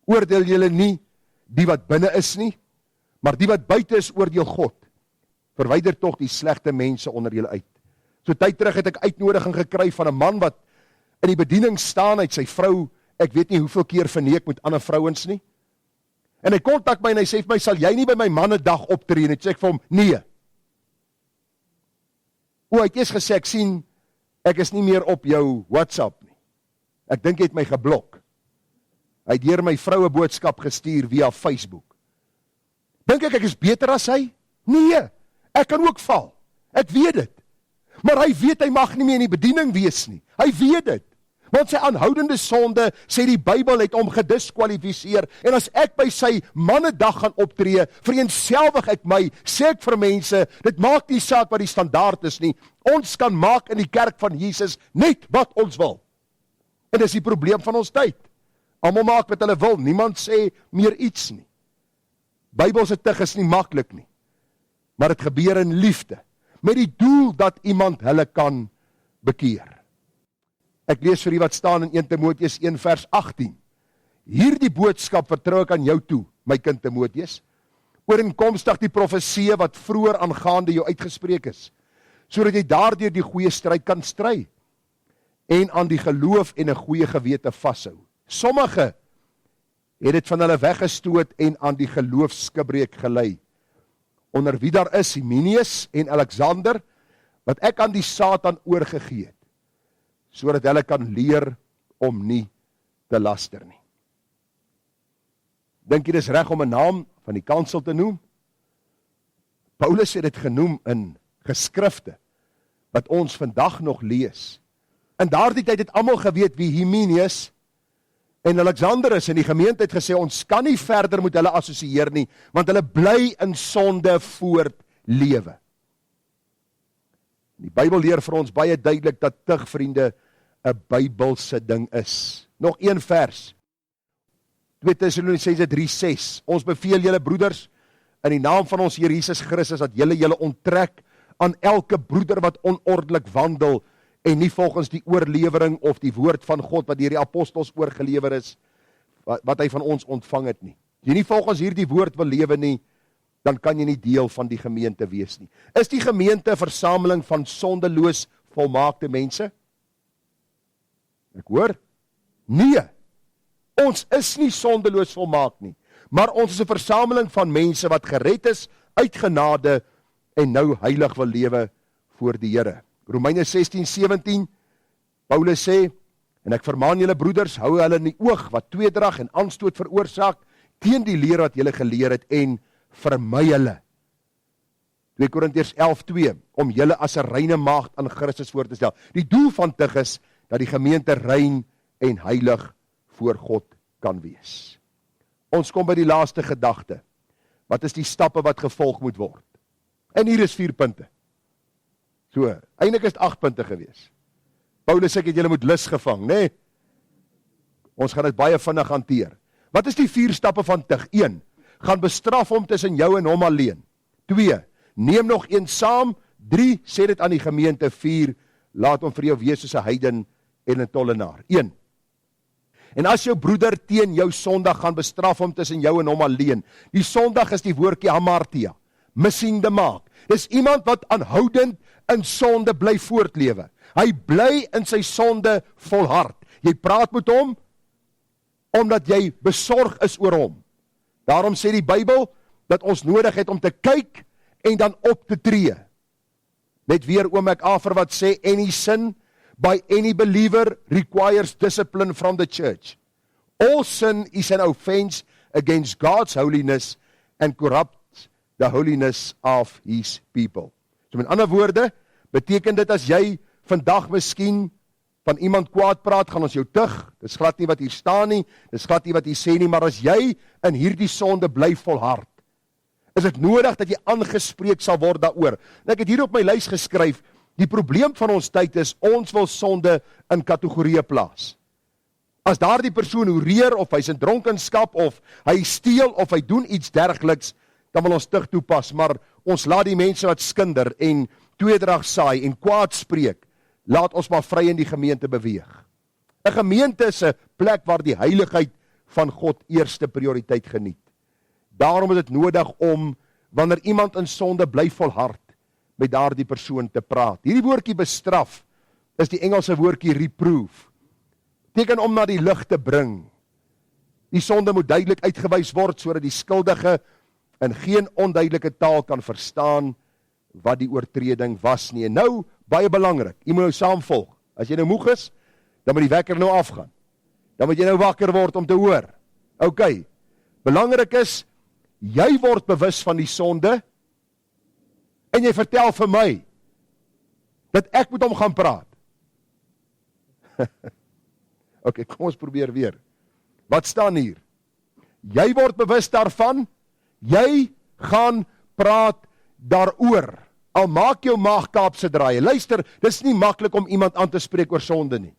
Oordeel julle nie die wat binne is nie, maar die wat buite is oordeel God. Verwyder tog die slegte mense onder julle uit. So tyd terug het ek uitnodiging gekry van 'n man wat in die bediening staan, uit sy vrou, ek weet nie hoeveel keer verneek met ander vrouens nie. En hy kontak my en hy sê vir my, sal jy nie by my mannedag optree nie? Sê ek vir hom, nee. Hy het eers gesê, ek sien, ek is nie meer op jou WhatsApp nie. Ek dink hy het my geblok. Hy het deur my vrou 'n boodskap gestuur via Facebook. Dink ek is beter as hy? Nee, ek kan ook val. Ek weet dit. Maar hy weet hy mag nie meer in die bediening wees nie. Hy weet dit. Want sy aanhoudende sonde, sê die Bybel, het hom gediskwalifiseer. En as ek by sy mannedag gaan optree, vereenselwig ek my, sê ek vir mense, dit maak nie saak wat die standaard is nie. Ons kan maak in die kerk van Jesus net wat ons wil. En dis die probleem van ons tyd. Almal maak wat hulle wil, niemand sê meer iets nie. Bybelse tug is nie maklik nie. Maar dit gebeur in liefde, met die doel dat iemand hulle kan bekeer. Ek lees vir u wat staan in 1 Timoteus 1 vers 18. Hierdie boodskap vertrou ek aan jou toe, my kind Timoteus, ooreenkomstig die profeseë wat vroeër aangaande jou uitgespreek is, sodat jy daardeur die goeie stryd kan stry, en aan die geloof en 'n goeie gewete vashou. Sommige het dit van hulle weggestoot en aan die geloofsgebreek gelei, onder wie daar is Hymenaeus en Alexander, wat ek aan die Satan oorgegee het, sodat hulle kan leer om nie te laster nie. Dink jy dis reg om 'n naam van die kansel te noem? Paulus het dit genoem in geskrifte, wat ons vandag nog lees. In daardie tyd het almal geweet wie Hymenaeus en Alexander is, en die gemeente het gesê, ons kan nie verder met hulle assosieer nie, want hulle bly in sonde voortlewe. Die Bybel leer vir ons baie duidelik dat tug, vriende, 'n Bybelse ding is. Nog een vers. 2 Tessalonisense 3:6. Ons beveel julle broeders in die naam van ons Here Jesus Christus, dat julle onttrek aan elke broeder wat onordelijk wandel, en nie volgens die oorlewering of die woord van God, wat deur die apostels oorgelewer is, wat hy van ons ontvang het nie. As jy nie volgens hierdie woord wil lewe nie, dan kan jy nie deel van die gemeente wees nie. Is die gemeente 'n versameling van sondeloos volmaakte mense? Ek hoor, nee, ons is nie sondeloos volmaak nie, maar ons is 'n versameling van mense wat gered is uit genade en nou heilig wil lewe voor die Here. Romeine 16:17, Paulus sê, en ek vermaan julle broeders, hou hulle in die oog wat tweedrag en aanstoot veroorsaak teen die leer wat julle geleer het en vermy hulle. 2 Korintiërs 11:2, om julle as 'n reine maagd aan Christus voor te stel. Die doel van tug is dat die gemeente rein en heilig voor God kan wees. Ons kom by die laaste gedagte. Wat is die stappe wat gevolg moet word? En hier is 4 punte. So, eintlik is dit 8 punte gewees. Paulus sê, julle moet lus gevang, nee? Ons gaan dit baie vinnig hanteer. Wat is die 4 stappe van tug? 1. Gaan bestraf hom tussen jou en hom alleen. 2. Neem nog een saam. 3. Sê dit aan die gemeente. 4. Laat hom vir jou wees soos 'n heiden en 'n tollenaar. 1. En as jou broeder teen jou sondag gaan bestraf hom tussen jou en hom alleen. Die sondag is die woordjie hamartia, missende maak. Dis iemand wat aanhoudend in sonde bly voortlewe. Hy bly in sy sonde volhard. Jy praat met hom omdat jy besorg is oor hom. Daarom sê die Bybel dat ons nodig het om te kyk en dan op te tree. Net weer oom ek Afer wat sê, any sin by any believer requires discipline from the church. All sin is an offense against God's holiness and corrupts the holiness of his people. So met ander woorde, beteken dit as jy vandag miskien van iemand kwaad praat, gaan ons jou tug. Dis glad nie wat hier staan nie, dis glad nie wat hier sê nie, maar as jy in hierdie sonde bly volhard, is dit nodig dat jy aangespreek sal word daaroor. En ek het hier op my lys geskryf, die probleem van ons tyd is, ons wil sonde in kategorieë plaas. As daardie persoon hoereer, of hy's in dronkenskap, of hy steel, of hy doen iets dergeliks, dan wil ons tug toepas, maar ons laat die mense wat skinder, en tweedrag saai, en kwaad spreek, laat ons maar vry in die gemeente beweeg. 'n Gemeente is 'n plek waar die heiligheid van God eerste prioriteit geniet. Daarom is dit nodig om, wanneer iemand in sonde bly volhard, met daardie persoon te praat. Hierdie woordjie bestraf, is die Engelse woordjie reproof. Teken om na die lig te bring. Die sonde moet duidelik uitgewys word, sodat die skuldige in geen onduidelike taal kan verstaan wat die oortreding was nie. En nou, baie belangrik, jy moet nou saamvolg. As jy nou moeg is, dan moet die wekker nou afgaan. Dan moet jy nou wakker word om te hoor. Ok, belangrik is, jy word bewus van die sonde, en jy vertel vir my, dat ek moet hom gaan praat. Ok, kom ons probeer weer. Wat staan hier? Jy word bewus daarvan, jy gaan praat daaroor. Al maak jou maag Kaapse draaie. Luister, dis nie maklik om iemand aan te spreek oor sonde nie.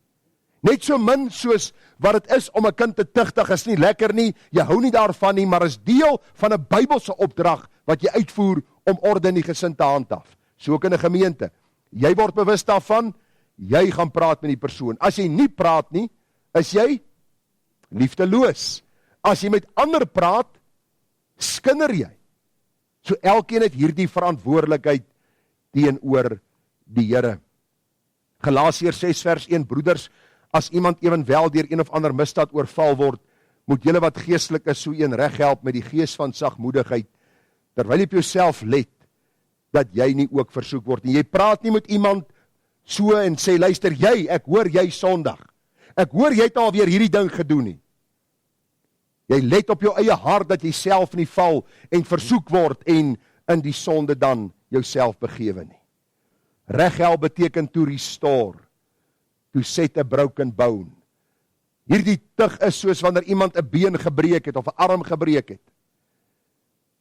Net so min soos wat het is om 'n kind te tugtig, is nie lekker nie, jy hou nie daarvan nie, maar is deel van 'n Bybelse opdrag wat jy uitvoer om orde in die gesin te handhaaf. So ook in 'n gemeente. Jy word bewus daarvan, jy gaan praat met die persoon. As jy nie praat nie, is jy liefdeloos. As jy met ander praat, skinder jy. So elkeen het hierdie verantwoordelikheid teenoor die Here. Galasiërs 6 vers 1, broeders, as iemand ewenwel deur een of ander misdaad oorval word, moet julle wat geestelik is so een reg help met die gees van sagmoedigheid, terwyl jy op jouself let, dat jy nie ook versoek word. En jy praat nie met iemand so en sê, luister jy, ek hoor jy sondig. Ek hoor jy het alweer hierdie ding gedoen nie. Jy let op jou eie hart dat jy self nie val en versoek word en in die sonde dan jouself begewe nie. Reghel beteken to restore, to set a broken bone. Hierdie tug is soos wanneer iemand 'n been gebreek het of 'n arm gebreek het.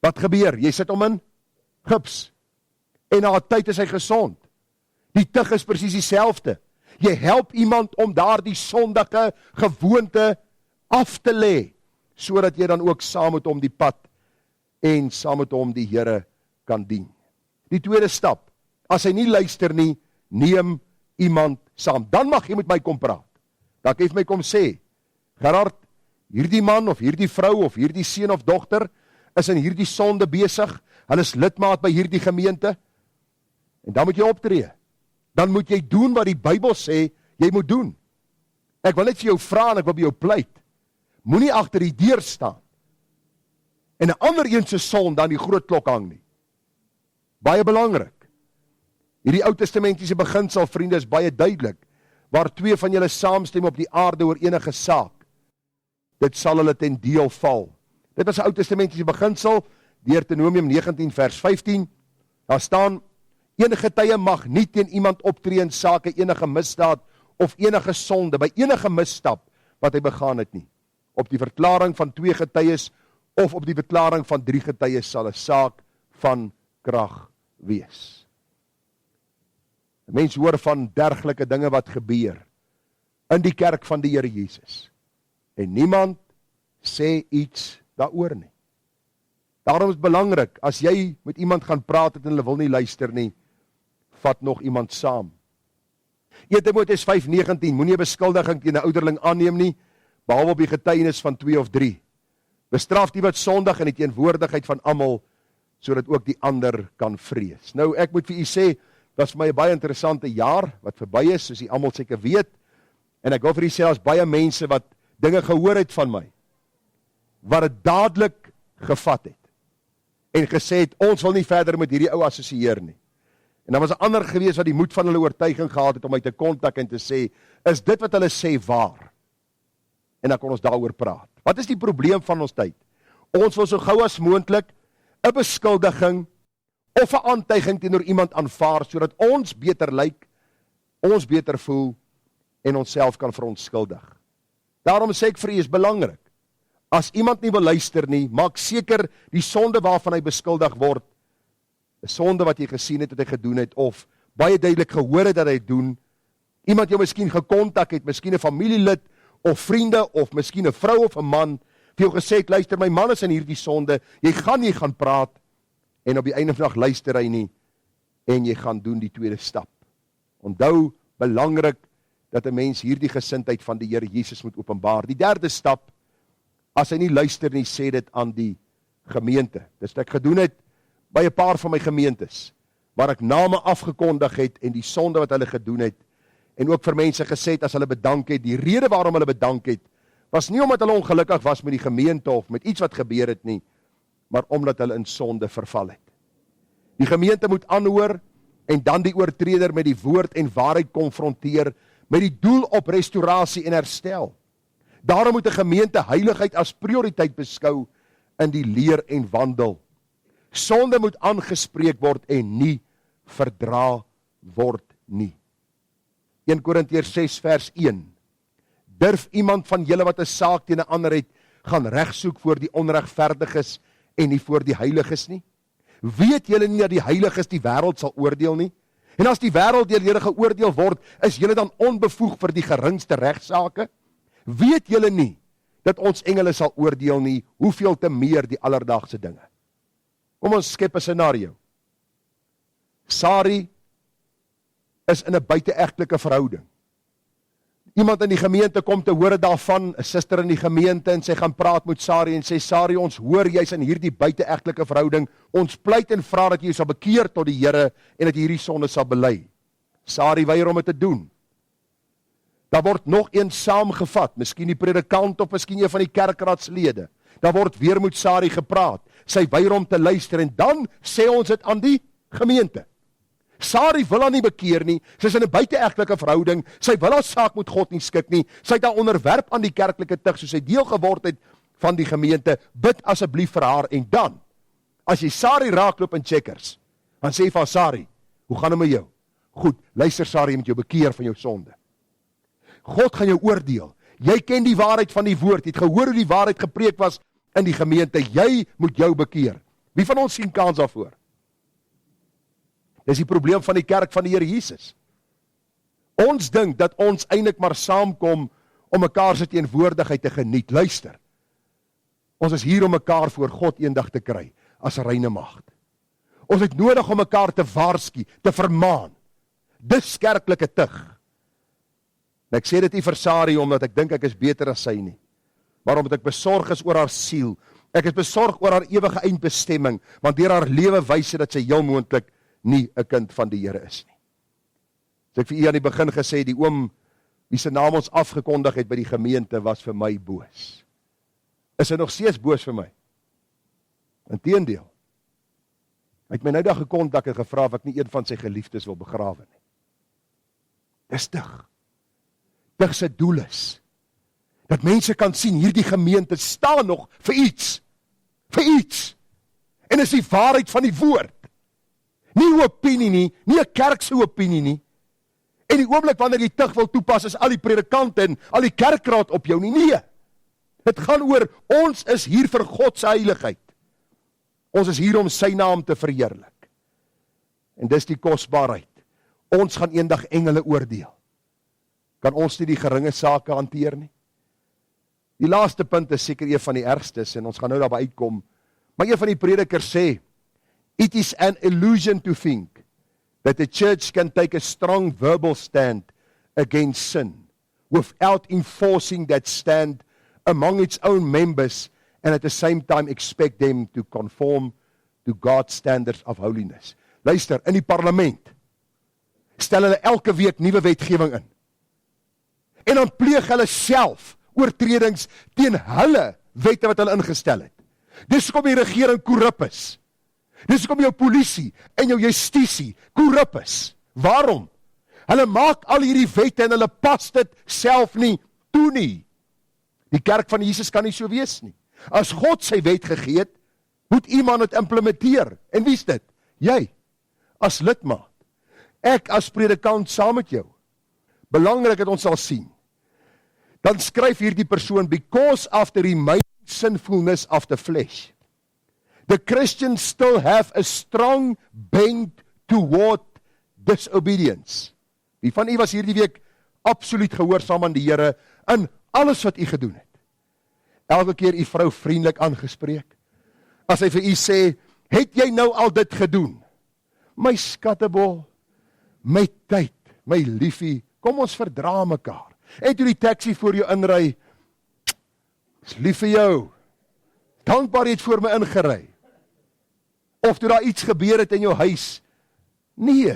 Wat gebeur? Jy sit hom in gips en na 'n tyd is hy gesond. Die tug is presies dieselfde. Jy help iemand om daardie sondige gewoonte af te lê, sodat jy dan ook saam met hom die pad en saam met hom die Here kan dien. Die tweede stap, as hy nie luister nie, neem iemand saam. Dan mag jy met my kom praat. Dan kan jy vir my kom sê, Gerard, hierdie man of hierdie vrou of hierdie seun of dogter is in hierdie sonde besig, hulle is lidmaat by hierdie gemeente, en dan moet jy optree. Dan moet jy doen wat die Bybel sê, jy moet doen. Ek wil net vir jou vra en ek wil by jou pleit, moenie agter die deur staan, en 'n ander een se sonde aan die groot klok hang nie. Baie belangrik. Hierdie Ou Testamentiese beginsel, vriende, is baie duidelik. Waar twee van julle saamstem op die aarde oor enige saak, dit sal hulle ten deel val. Dit was 'n Ou Testamentiese beginsel, Deuteronomium 19 vers 15. Daar staan, enige tye mag nie teen iemand optree in sake enige misdaad of enige sonde, by enige misstap wat hy begaan het nie. Op die verklaring van 2 getuies of op die verklaring van 3 getuies sal 'n saak van krag wees. Mense hoor van dergelike dinge wat gebeur in die kerk van die Here Jesus. En niemand sê iets daaroor nie. Daarom is het belangrik, as jy met iemand gaan praat en hulle wil nie luister nie, vat nog iemand saam. 1 Timoteus 5:19, moenie 'n beskuldiging teen 'n ouderling aanneem nie, behalwe op die getuienis van 2 of 3. Bestraf die wat sondig in die teenwoordigheid van almal, sodat ook die ander kan vrees. Nou, ek moet vir u sê, dit was vir my 'n baie interessante jaar, wat verby is, soos u almal seker weet, en ek wil vir u sê, as baie mense wat dinge gehoor het van my, wat het dadelik gevat het, en gesê het, ons wil nie verder met hierdie ou assosieer nie. En dan was 'n ander gewees wat die moed van hulle oortuiging gehad het om my te kontak en te sê, is dit wat hulle sê waar? En dan kon ons daaroor praat. Wat is die probleem van ons tyd? Ons wil so gou as moontlik 'n beskuldiging of 'n aantuiging teenoor iemand aanvaar, sodat ons beter lyk, ons beter voel en onsself kan verontskuldig. Daarom sê ek vir u, is belangrik. As iemand nie wil luister nie, maak seker die sonde waarvan hy beskuldig word, 'n sonde wat jy gesien het, wat hy gedoen het, of baie duidelik gehoor het dat hy doen, iemand jou miskien gekontak het, miskien 'n familielid, of vriende, of miskien 'n vrou of 'n man, vir jou gesê het, luister, my man is in hierdie sonde, jy gaan praat, en op die einde van die dag luister hy nie, en jy gaan doen die tweede stap. Onthou, belangrik, dat 'n mens hierdie gesindheid van die Here Jesus moet openbaar. Die derde stap, as hy nie luister nie, sê dit aan die gemeente. Dis wat ek gedoen het, by 'n paar van my gemeentes, waar ek name afgekondig het, en die sonde wat hulle gedoen het, en ook vir mense gesê het, as hulle bedank het, die rede waarom hulle bedank het, was nie omdat hulle ongelukkig was met die gemeente, of met iets wat gebeur het nie, maar omdat hulle in sonde verval het. Die gemeente moet aanhoor, en dan die oortreder met die woord en waarheid konfronteer, met die doel op restaurasie en herstel. Daarom moet 'n gemeente heiligheid as prioriteit beskou in die leer en wandel. Sonde moet aangespreek word en nie verdra word nie. 1 Korintiërs 6 vers 1. Durf iemand van julle wat 'n saak teen 'n ander het, gaan regsoek voor die onregverdiges en nie voor die heiliges nie? Weet julle nie dat die heiliges die wêreld sal oordeel nie? En as die wêreld deur julle geoordeel word, is julle dan onbevoeg vir die geringste regsaake? Weet julle nie dat ons engele sal oordeel nie, hoeveel te meer die alledaagse dinge? Kom ons skep 'n scenario. Sari is in 'n buiteegtelike verhouding. Iemand in die gemeente kom te hore daarvan, 'n suster in die gemeente, en sy gaan praat met Sari en sê, Sari, ons hoor jy's in hierdie buiteegtelike verhouding, ons pleit en vra dat jy sal bekeer tot die Here en dat jy hierdie sonde sal bely. Sari weier om dit te doen. Daar word nog een saamgevat, miskien die predikant of miskien een van die kerkraadslede. Daar word weer met Sari gepraat. Sy weier om te luister en dan sê ons dit aan die gemeente. Sari wil haar nie bekeer nie, sy is in 'n buiteegtelike verhouding, sy wil haar saak met God nie skik nie, sy het haar onderwerp aan die kerklike tug, soos sy deel geword het van die gemeente, bid asseblief vir haar, en dan, as jy Sari raakloop in Checkers, dan sê jy van Sari, hoe gaan dit met jou? Goed, luister Sari, jy moet jou bekeer van jou sonde. God gaan jou oordeel, jy ken die waarheid van die woord, jy het gehoor hoe die waarheid gepreek was in die gemeente, jy moet jou bekeer. Wie van ons sien kans daarvoor? Dis die probleem van die kerk van die Here Jesus. Ons dink dat ons eintlik maar saamkom om mekaar se teenwoordigheid te geniet. Luister, ons is hier om mekaar voor God eendag te kry. as 'n reine maagd. Ons het nodig om mekaar te waarsku, te vermaan. Dis kerklike tug. En ek sê dit nie vir Sari omdat ek dink ek is beter as sy nie, maar omdat ek besorg is oor haar siel. Ek is besorg oor haar ewige eindbestemming, want deur haar lewe wys sy dat sy heel moontlik nie 'n kind van die Here is nie. So ek vir u aan die begin gesê, die oom wie se naam ons afgekondig het by die gemeente was vir my boos. Is hy nog steeds boos vir my? Inteendeel. Hy het my nou dag gekontak en gevra of ek nie een van sy geliefdes wil begrawe nie. Dis dig. Dig se doel is dat mense kan sien, hierdie gemeente staan nog vir iets. Vir iets. En is die waarheid van die woord. Nie 'n opinie nie, nie 'n kerk se opinie nie. En die oomblik wanneer jy tug wil toepas, is al die predikante en al die kerkraad op jou nie. Nee. Dit gaan oor, ons is hier vir God se heiligheid. Ons is hier om sy naam te verheerlik. En dis die kosbaarheid. Ons gaan eendag engele oordeel. Kan ons nie die geringe sake hanteer nie? Die laaste punt is seker een van die ergstes, en ons gaan nou daarby uitkom. Maar een van die predikers sê, it is an illusion to think that the church can take a strong verbal stand against sin without enforcing that stand among its own members and at the same time expect them to conform to God's standards of holiness. Luister, in die parlement stel hulle elke week nuwe wetgewing in. En dan pleeg hulle self oortredings teen hulle wette wat hulle ingestel het. Dis hoekom die regering korrup is. Dis hoekom jou polisie en jou justisie korrup is. Waarom? Hulle maak al hierdie wette en hulle pas dit self nie toe nie. Die kerk van Jesus kan nie so wees nie. As God sy wet gegee het, moet iemand dit implementeer. En wie is dit? Jy, as lidmaat. Ek as predikant saam met jou. Belangrik dat ons sal sien. Dan skryf hierdie persoon, because of the remaining sinfulness of the flesh, the Christians still have a strong bent toward disobedience. Wie van u was hierdie week absoluut gehoorsaam aan die Here in alles wat u gedoen het? Elke keer u vrou vriendelik aangespreek. As hy vir u sê, het jy nou al dit gedoen? My skattebol, my tyd, my liefie, kom ons verdra mekaar. En toe die taxi voor jou inry, is lief vir jou, dankbaar jy het voor my ingery. Of toe daar iets gebeur het in jou huis, nee.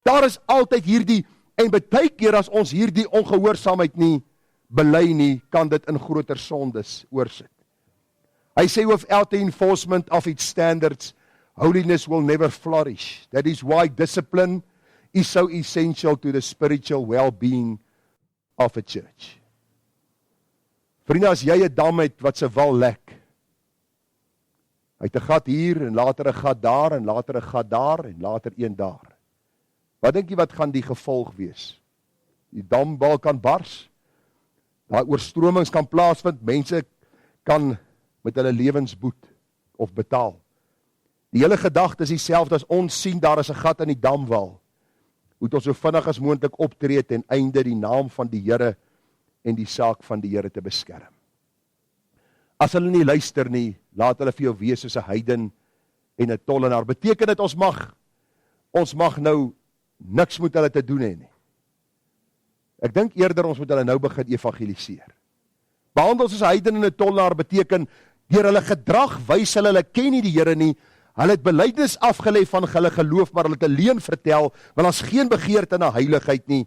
Daar is altyd hierdie, en baie keer as ons hierdie ongehoorsaamheid nie bely nie, kan dit in groter sondes oorsit. Hy sê, without the enforcement of its standards, holiness will never flourish. That is why discipline is so essential to the spiritual well-being of a church. Vriende, as jy 'n dam het wat se wal lek, hy het 'n gat hier, en later 'n gat daar, en later 'n gat daar, en later een daar. Wat dink jy wat gaan die gevolg wees? Die damwal kan bars, daar oorstromings kan plaasvind, mense kan met hulle lewens boet of betaal. Die hele gedagte is dieselfde as ons sien daar is 'n gat in die damwal. Moet ons so vinnig as moontlik optree ten einde die naam van die Here en die saak van die Here te beskerm. As hulle nie luister nie, laat hulle vir jou wees soos 'n heiden en 'n tollenaar. Beteken dit ons mag nou niks met hulle te doen hê nie. Ek dink eerder ons moet hulle nou begin evangeliseer. Behandel soos 'n heiden en 'n tollenaar beteken, deur hulle gedrag wys hulle ken nie die Here nie. Hulle het belydenis afgelê van hulle geloof, maar hulle het 'n leuen vertel, want ons geen begeerte na heiligheid nie.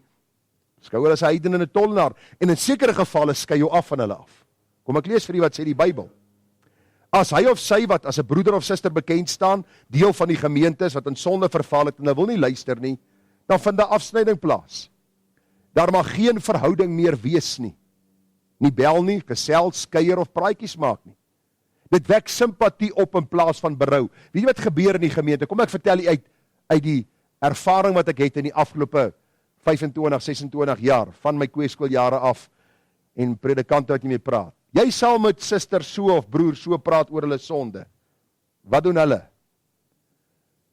Skou hulle as 'n heiden en 'n tollenaar, en in sekere gevalle skei jou af van hulle af. Kom ek lees vir u wat sê die Bybel. As hy of sy wat as 'n broeder of suster bekend staan, deel van die gemeente is wat in sonde verval het en hulle wil nie luister nie, dan vind 'n afsnyding plaas. Daar mag geen verhouding meer wees nie. Nie bel nie, gesels, kuier of praatjies maak nie. Dit wek simpatie op in plaas van berou. Weet jy wat gebeur in die gemeente? Kom ek vertel jy uit die ervaring wat ek het in die afgelope 25, 26 jaar, van my kweeskooljare af, en predikante wat nie mee praat. Jy sal met suster so of broer so praat oor hulle sonde. Wat doen hulle?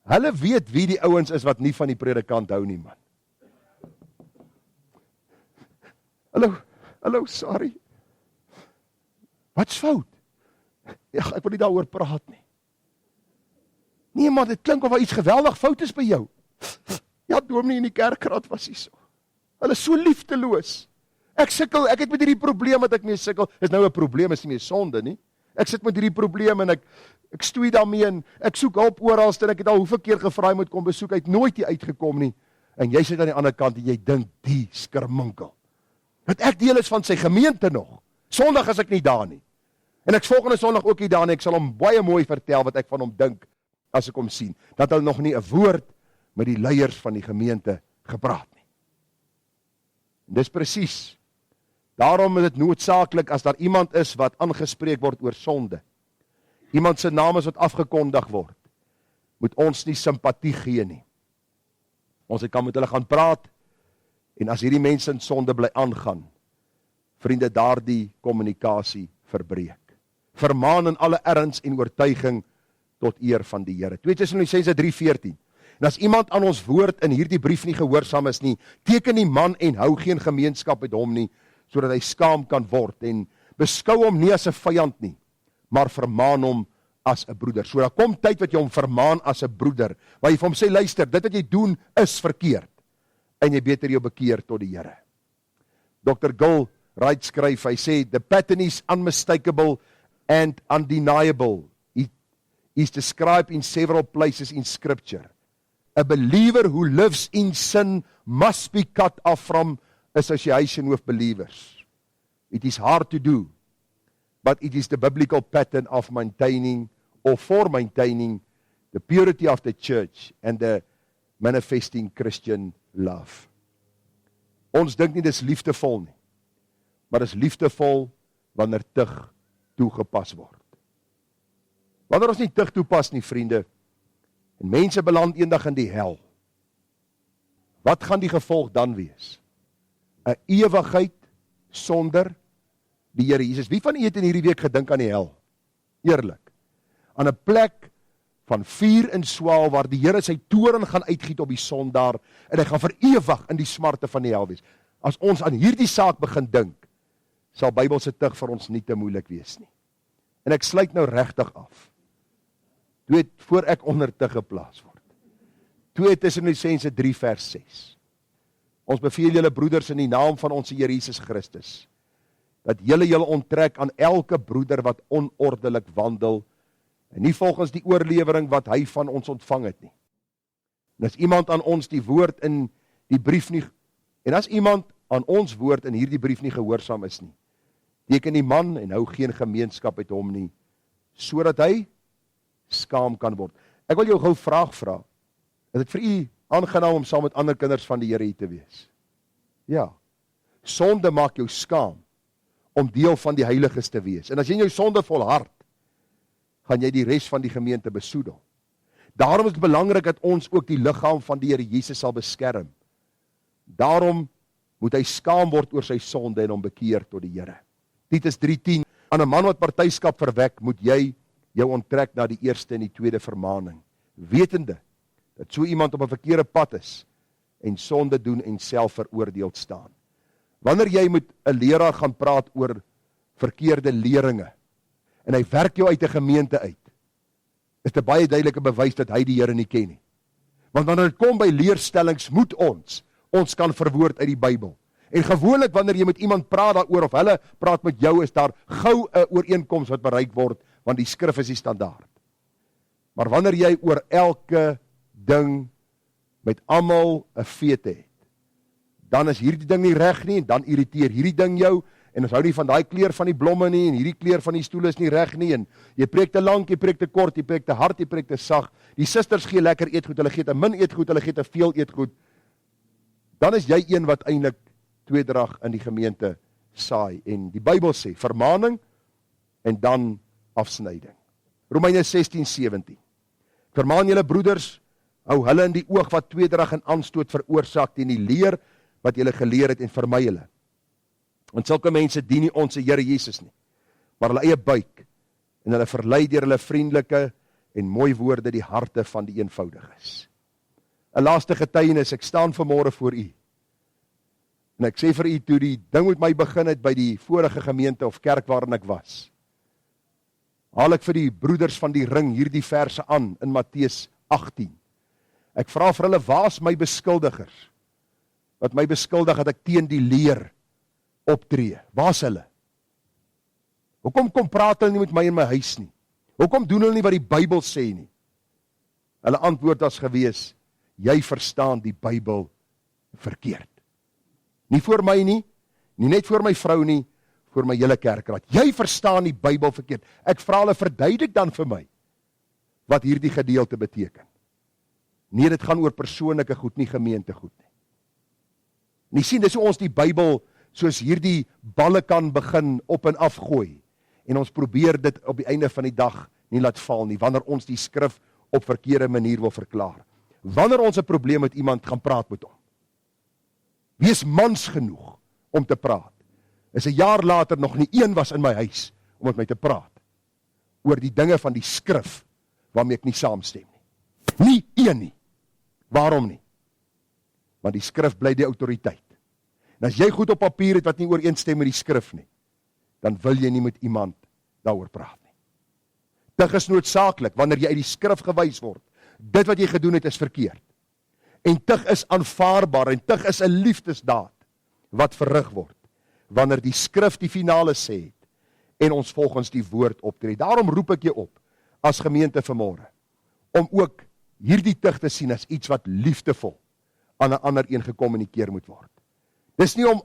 Hulle weet wie die ouens is wat nie van die predikant hou nie, man. Hallo, sorry. Wat's fout? Ja, ek wil nie daaroor praat nie. Nee maar, dit klink of daar iets geweldig fout is by jou. Ja, dominee in die kerkraad was hy so. Hulle is so liefdeloos. Ek het met hierdie probleem wat ek mee sukkel, is nou 'n probleem, is nie meer sonde nie. Ek sit met hierdie probleem en ek stoei daarmee en ek soek hulp oralste en ek het al hoeveel keer gevra moet kom besoek, hy het nooit hier uitgekom nie. En jy sit aan die ander kant en jy dink die skerminkel. Dat ek deel is van sy gemeente nog. Sondag is ek nie daar nie. En ek volgende Sondag ook nie daar nie. Ek sal hom baie mooi vertel wat ek van hom dink as ek hom sien. Dat hulle nog nie 'n woord met die leiers van die gemeente gepraat nie. En dis presies. Daarom is dit noodsaaklik as daar iemand is wat aangespreek word oor sonde. Iemand se naam is wat afgekondig word. Moet ons nie simpatie gee nie. Ons kan met hulle gaan praat en as hierdie mense in sonde bly aangaan, vriende, daardie kommunikasie verbreek. Vermaan in alle erns en oortuiging tot eer van die Here. 2 Tessalonisense 3:14. En as iemand aan ons woord in hierdie brief nie gehoorsaam is nie, teken die man en hou geen gemeenskap met hom nie, sodat hy skaam kan word en beskou hom nie as 'n vyand nie, maar vermaan hom as 'n broeder. So daar kom tyd wat jy hom vermaan as 'n broeder, waar jy vir hom sê, luister, dit wat jy doen is verkeerd, en jy beter jou bekeer tot die Here. Dr. Gill Wright skryf, hy sê, the pattern is unmistakable and undeniable. It is described in several places in Scripture. A believer who lives in sin must be cut off from association with believers. It is hard to do, but it is the biblical pattern of maintaining or for maintaining the purity of the church and the manifesting Christian love. Ons dink nie dis liefdevol nie, maar dis liefdevol wanneer tug toegepas word. Wanneer ons nie tug toepas nie, vriende, en mense beland eendag in die hel, wat gaan die gevolg dan wees? 'n ewigheid sonder die Here Jesus. Wie van u het in hierdie week gedink aan die hel? Eerlik. Aan 'n plek van vuur en swaal waar die Here sy toorn gaan uitgiet op die sondaar en hy gaan vir ewig in die smarte van die hel wees. As ons aan hierdie saak begin dink, sal Bybelse tug vir ons nie te moeilik wees nie. En ek sluit nou regtig af. Voor ek onder tug geplaas word. 2 Tessalonisense 3 vers 6. Ons beveel julle broeders in die naam van ons Here Jesus Christus, dat julle onttrek aan elke broeder wat onordelik wandel, en nie volgens die oorlewering wat hy van ons ontvang het nie. En as iemand aan ons die woord in die brief nie, en as iemand aan ons woord in hierdie brief nie gehoorsaam is nie, teken die man en hou geen gemeenskap met hom nie, sodat hy skaam kan word. Ek wil jou gou 'n vraag vra. Is dit vir u aangenaam om saam met ander kinders van die Here hier te wees? Ja. Sonde maak jou skaam om deel van die heiliges te wees. En as jy in jou sonde volhard, gaan jy die res van die gemeente besoedel. Daarom is dit belangrik dat ons ook die liggaam van die Here Jesus sal beskerm. Daarom moet hy skaam word oor sy sonde en hom bekeer tot die Here. Titus 3:10. Aan 'n man wat partyskap verwek, moet jy jou onttrek na die eerste en die tweede vermaning, wetende dat so iemand op 'n verkeerde pad is en sonde doen en self veroordeeld staan. Wanneer jy met 'n leraar gaan praat oor verkeerde leringe en hy werk jou uit 'n gemeente uit, is dit 'n baie duidelike bewys dat hy die Here nie ken nie. Want wanneer dit kom by leerstellings, moet ons kan verwoord uit die Bybel. En gewoonlik wanneer jy met iemand praat daaroor of hulle praat met jou, is daar gou 'n ooreenkoms wat bereik word, want die skrif is die standaard. Maar wanneer jy oor elke ding met almal 'n fete het, dan is hierdie ding nie reg nie, en dan irriteer hierdie ding jou, en ons hou nie van daai kleur van die blomme nie, en hierdie kleur van die stoele is nie reg nie, en jy preek te lank, jy preek te kort, jy preek te hard, jy preek te sag, die susters gee lekker eetgoed, hulle gee te min eetgoed, hulle gee te veel eetgoed, dan is jy een wat eintlik tweedrag in die gemeente saai, en die Bybel sê, vermaning, en dan afsnyding. Romeine 16:17. Vermaan julle broeders, hou hulle in die oog wat tweedrag en aanstoot veroorsaak teen die leer wat julle geleer het en vermy hulle. Want sulke mense dien nie ons Here Jesus nie, maar hulle eie buik, en hulle verlei deur hulle vriendelike en mooi woorde die harte van die eenvoudiges. 'n Laaste getuienis, ek staan vanmôre voor u, en ek sê vir u, toe die ding met my begin het by die vorige gemeente of kerk waarin ek was, haal ek vir die broeders van die ring hierdie verse aan in Matteus 18. Ek vra vir hulle, waar is my beskuldigers? Wat my beskuldig dat ek teen die leer optree. Waar is hulle? Hoekom kom praat hulle nie met my in my huis nie? Hoekom doen hulle nie wat die Bybel sê nie? Hulle antwoord as gewees, jy verstaan die Bybel verkeerd. Nie voor my nie net voor my vrou nie, voor my hele kerkraad. Jy verstaan die Bybel verkeerd. Ek vra hulle, verduidelik dan vir my wat hierdie gedeelte beteken. Nee, dit gaan oor persoonlike goed, nie gemeente goed nie. En jy sien, dis hoe ons die Bybel soos hierdie balle kan begin op en af gooi. En ons probeer dit op die einde van die dag nie laat val nie, wanneer ons die skrif op verkeerde manier wil verklaar. Wanneer ons 'n probleem met iemand gaan praat met hom. Wees mans genoeg om te praat. Is 'n jaar later nog nie een was in my huis om met my te praat oor die dinge van die skrif waarmee ek nie saamstem nie. Nie een nie. Waarom nie? Want die skrif bly die autoriteit. En as jy goed op papier het wat nie ooreenstem met die skrif nie, dan wil jy nie met iemand daaroor praat nie. Tug is noodsaaklik wanneer jy uit die skrif gewys word. Dit wat jy gedoen het is verkeerd. En tug is aanvaarbaar en tug is 'n liefdesdaad wat verrig word wanneer die skrif die finale sê het en ons volgens die woord optree. Daarom roep ek jou op as gemeente vanmôre om ook hierdie tug te sien as iets wat liefdevol aan 'n ander een gekommunikeer moet word. Dis nie om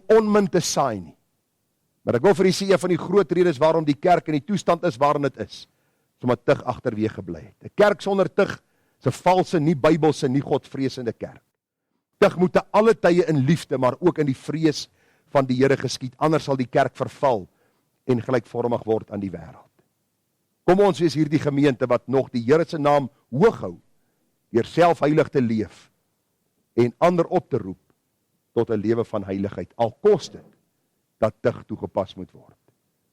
onmin te saai nie. Maar ek wil vir u sê, een van die groot redes waarom die kerk in die toestand is waarin dit is omdat tug agterweë gebly het. 'n Kerk sonder tug is 'n valse, nie Bybelse, nie Godvreesende kerk. Tug moet te alle tye in liefde, maar ook in die vrees van die Here geskied, anders sal die kerk verval en gelykvormig word aan die wêreld. Kom ons wees hierdie gemeente wat nog die Here se naam hoog hou, deur self heilig te leef en ander op te roep tot 'n lewe van heiligheid, al kos dit dat tug toegepas moet word.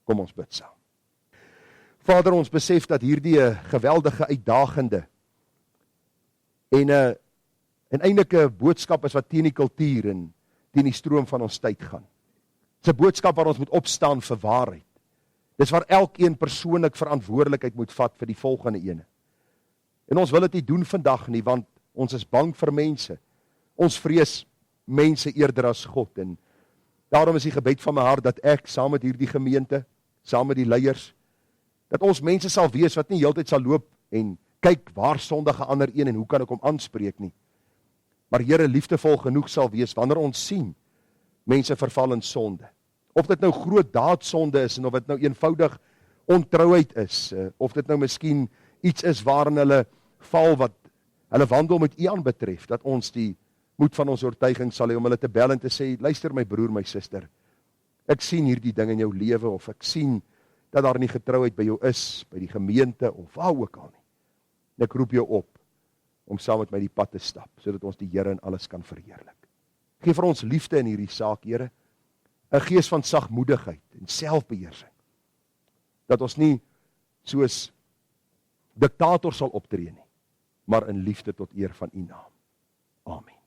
Kom ons bid saam. Vader, ons besef dat hierdie 'n geweldige uitdagende en 'n eintlike boodskap is wat teen die kultuur en teen die stroom van ons tyd gaan. Dis 'n boodskap waar ons moet opstaan vir waarheid. Dis waar elkeen persoonlik verantwoordelikheid moet vat vir die volgende ene. En ons wil dit nie doen vandag nie, want ons is bang vir mense. Ons vrees mense eerder as God. En daarom is die gebed van my hart dat ek saam met hierdie gemeente, saam met die leiers, dat ons mense sal wees wat nie heeltyd sal loop en kyk waar sondige ander een en hoe kan ek hom aanspreek nie. Maar Here, liefdevol genoeg sal wees wanneer ons sien mense verval in sonde. Of dit nou groot daadsonde is en of dit nou eenvoudig ontrouheid is, of dit nou miskien iets is waarin hulle val wat hulle wandel met U aanbetref, dat ons die moed van ons oortuiging sal hê om hulle te bel en te sê, luister my broer, my suster, ek sien hierdie ding in jou lewe, of ek sien dat daar nie getrouheid by jou is, by die gemeente, of waar ook al nie. En ek roep jou op om saam met my die pad te stap, sodat ons die Here in alles kan verheerlik. Geef vir ons liefde in hierdie saak, Here, 'n gees van sagmoedigheid en selfbeheersing, dat ons nie soos diktator sal optree nie, maar in liefde tot eer van U naam. Amen.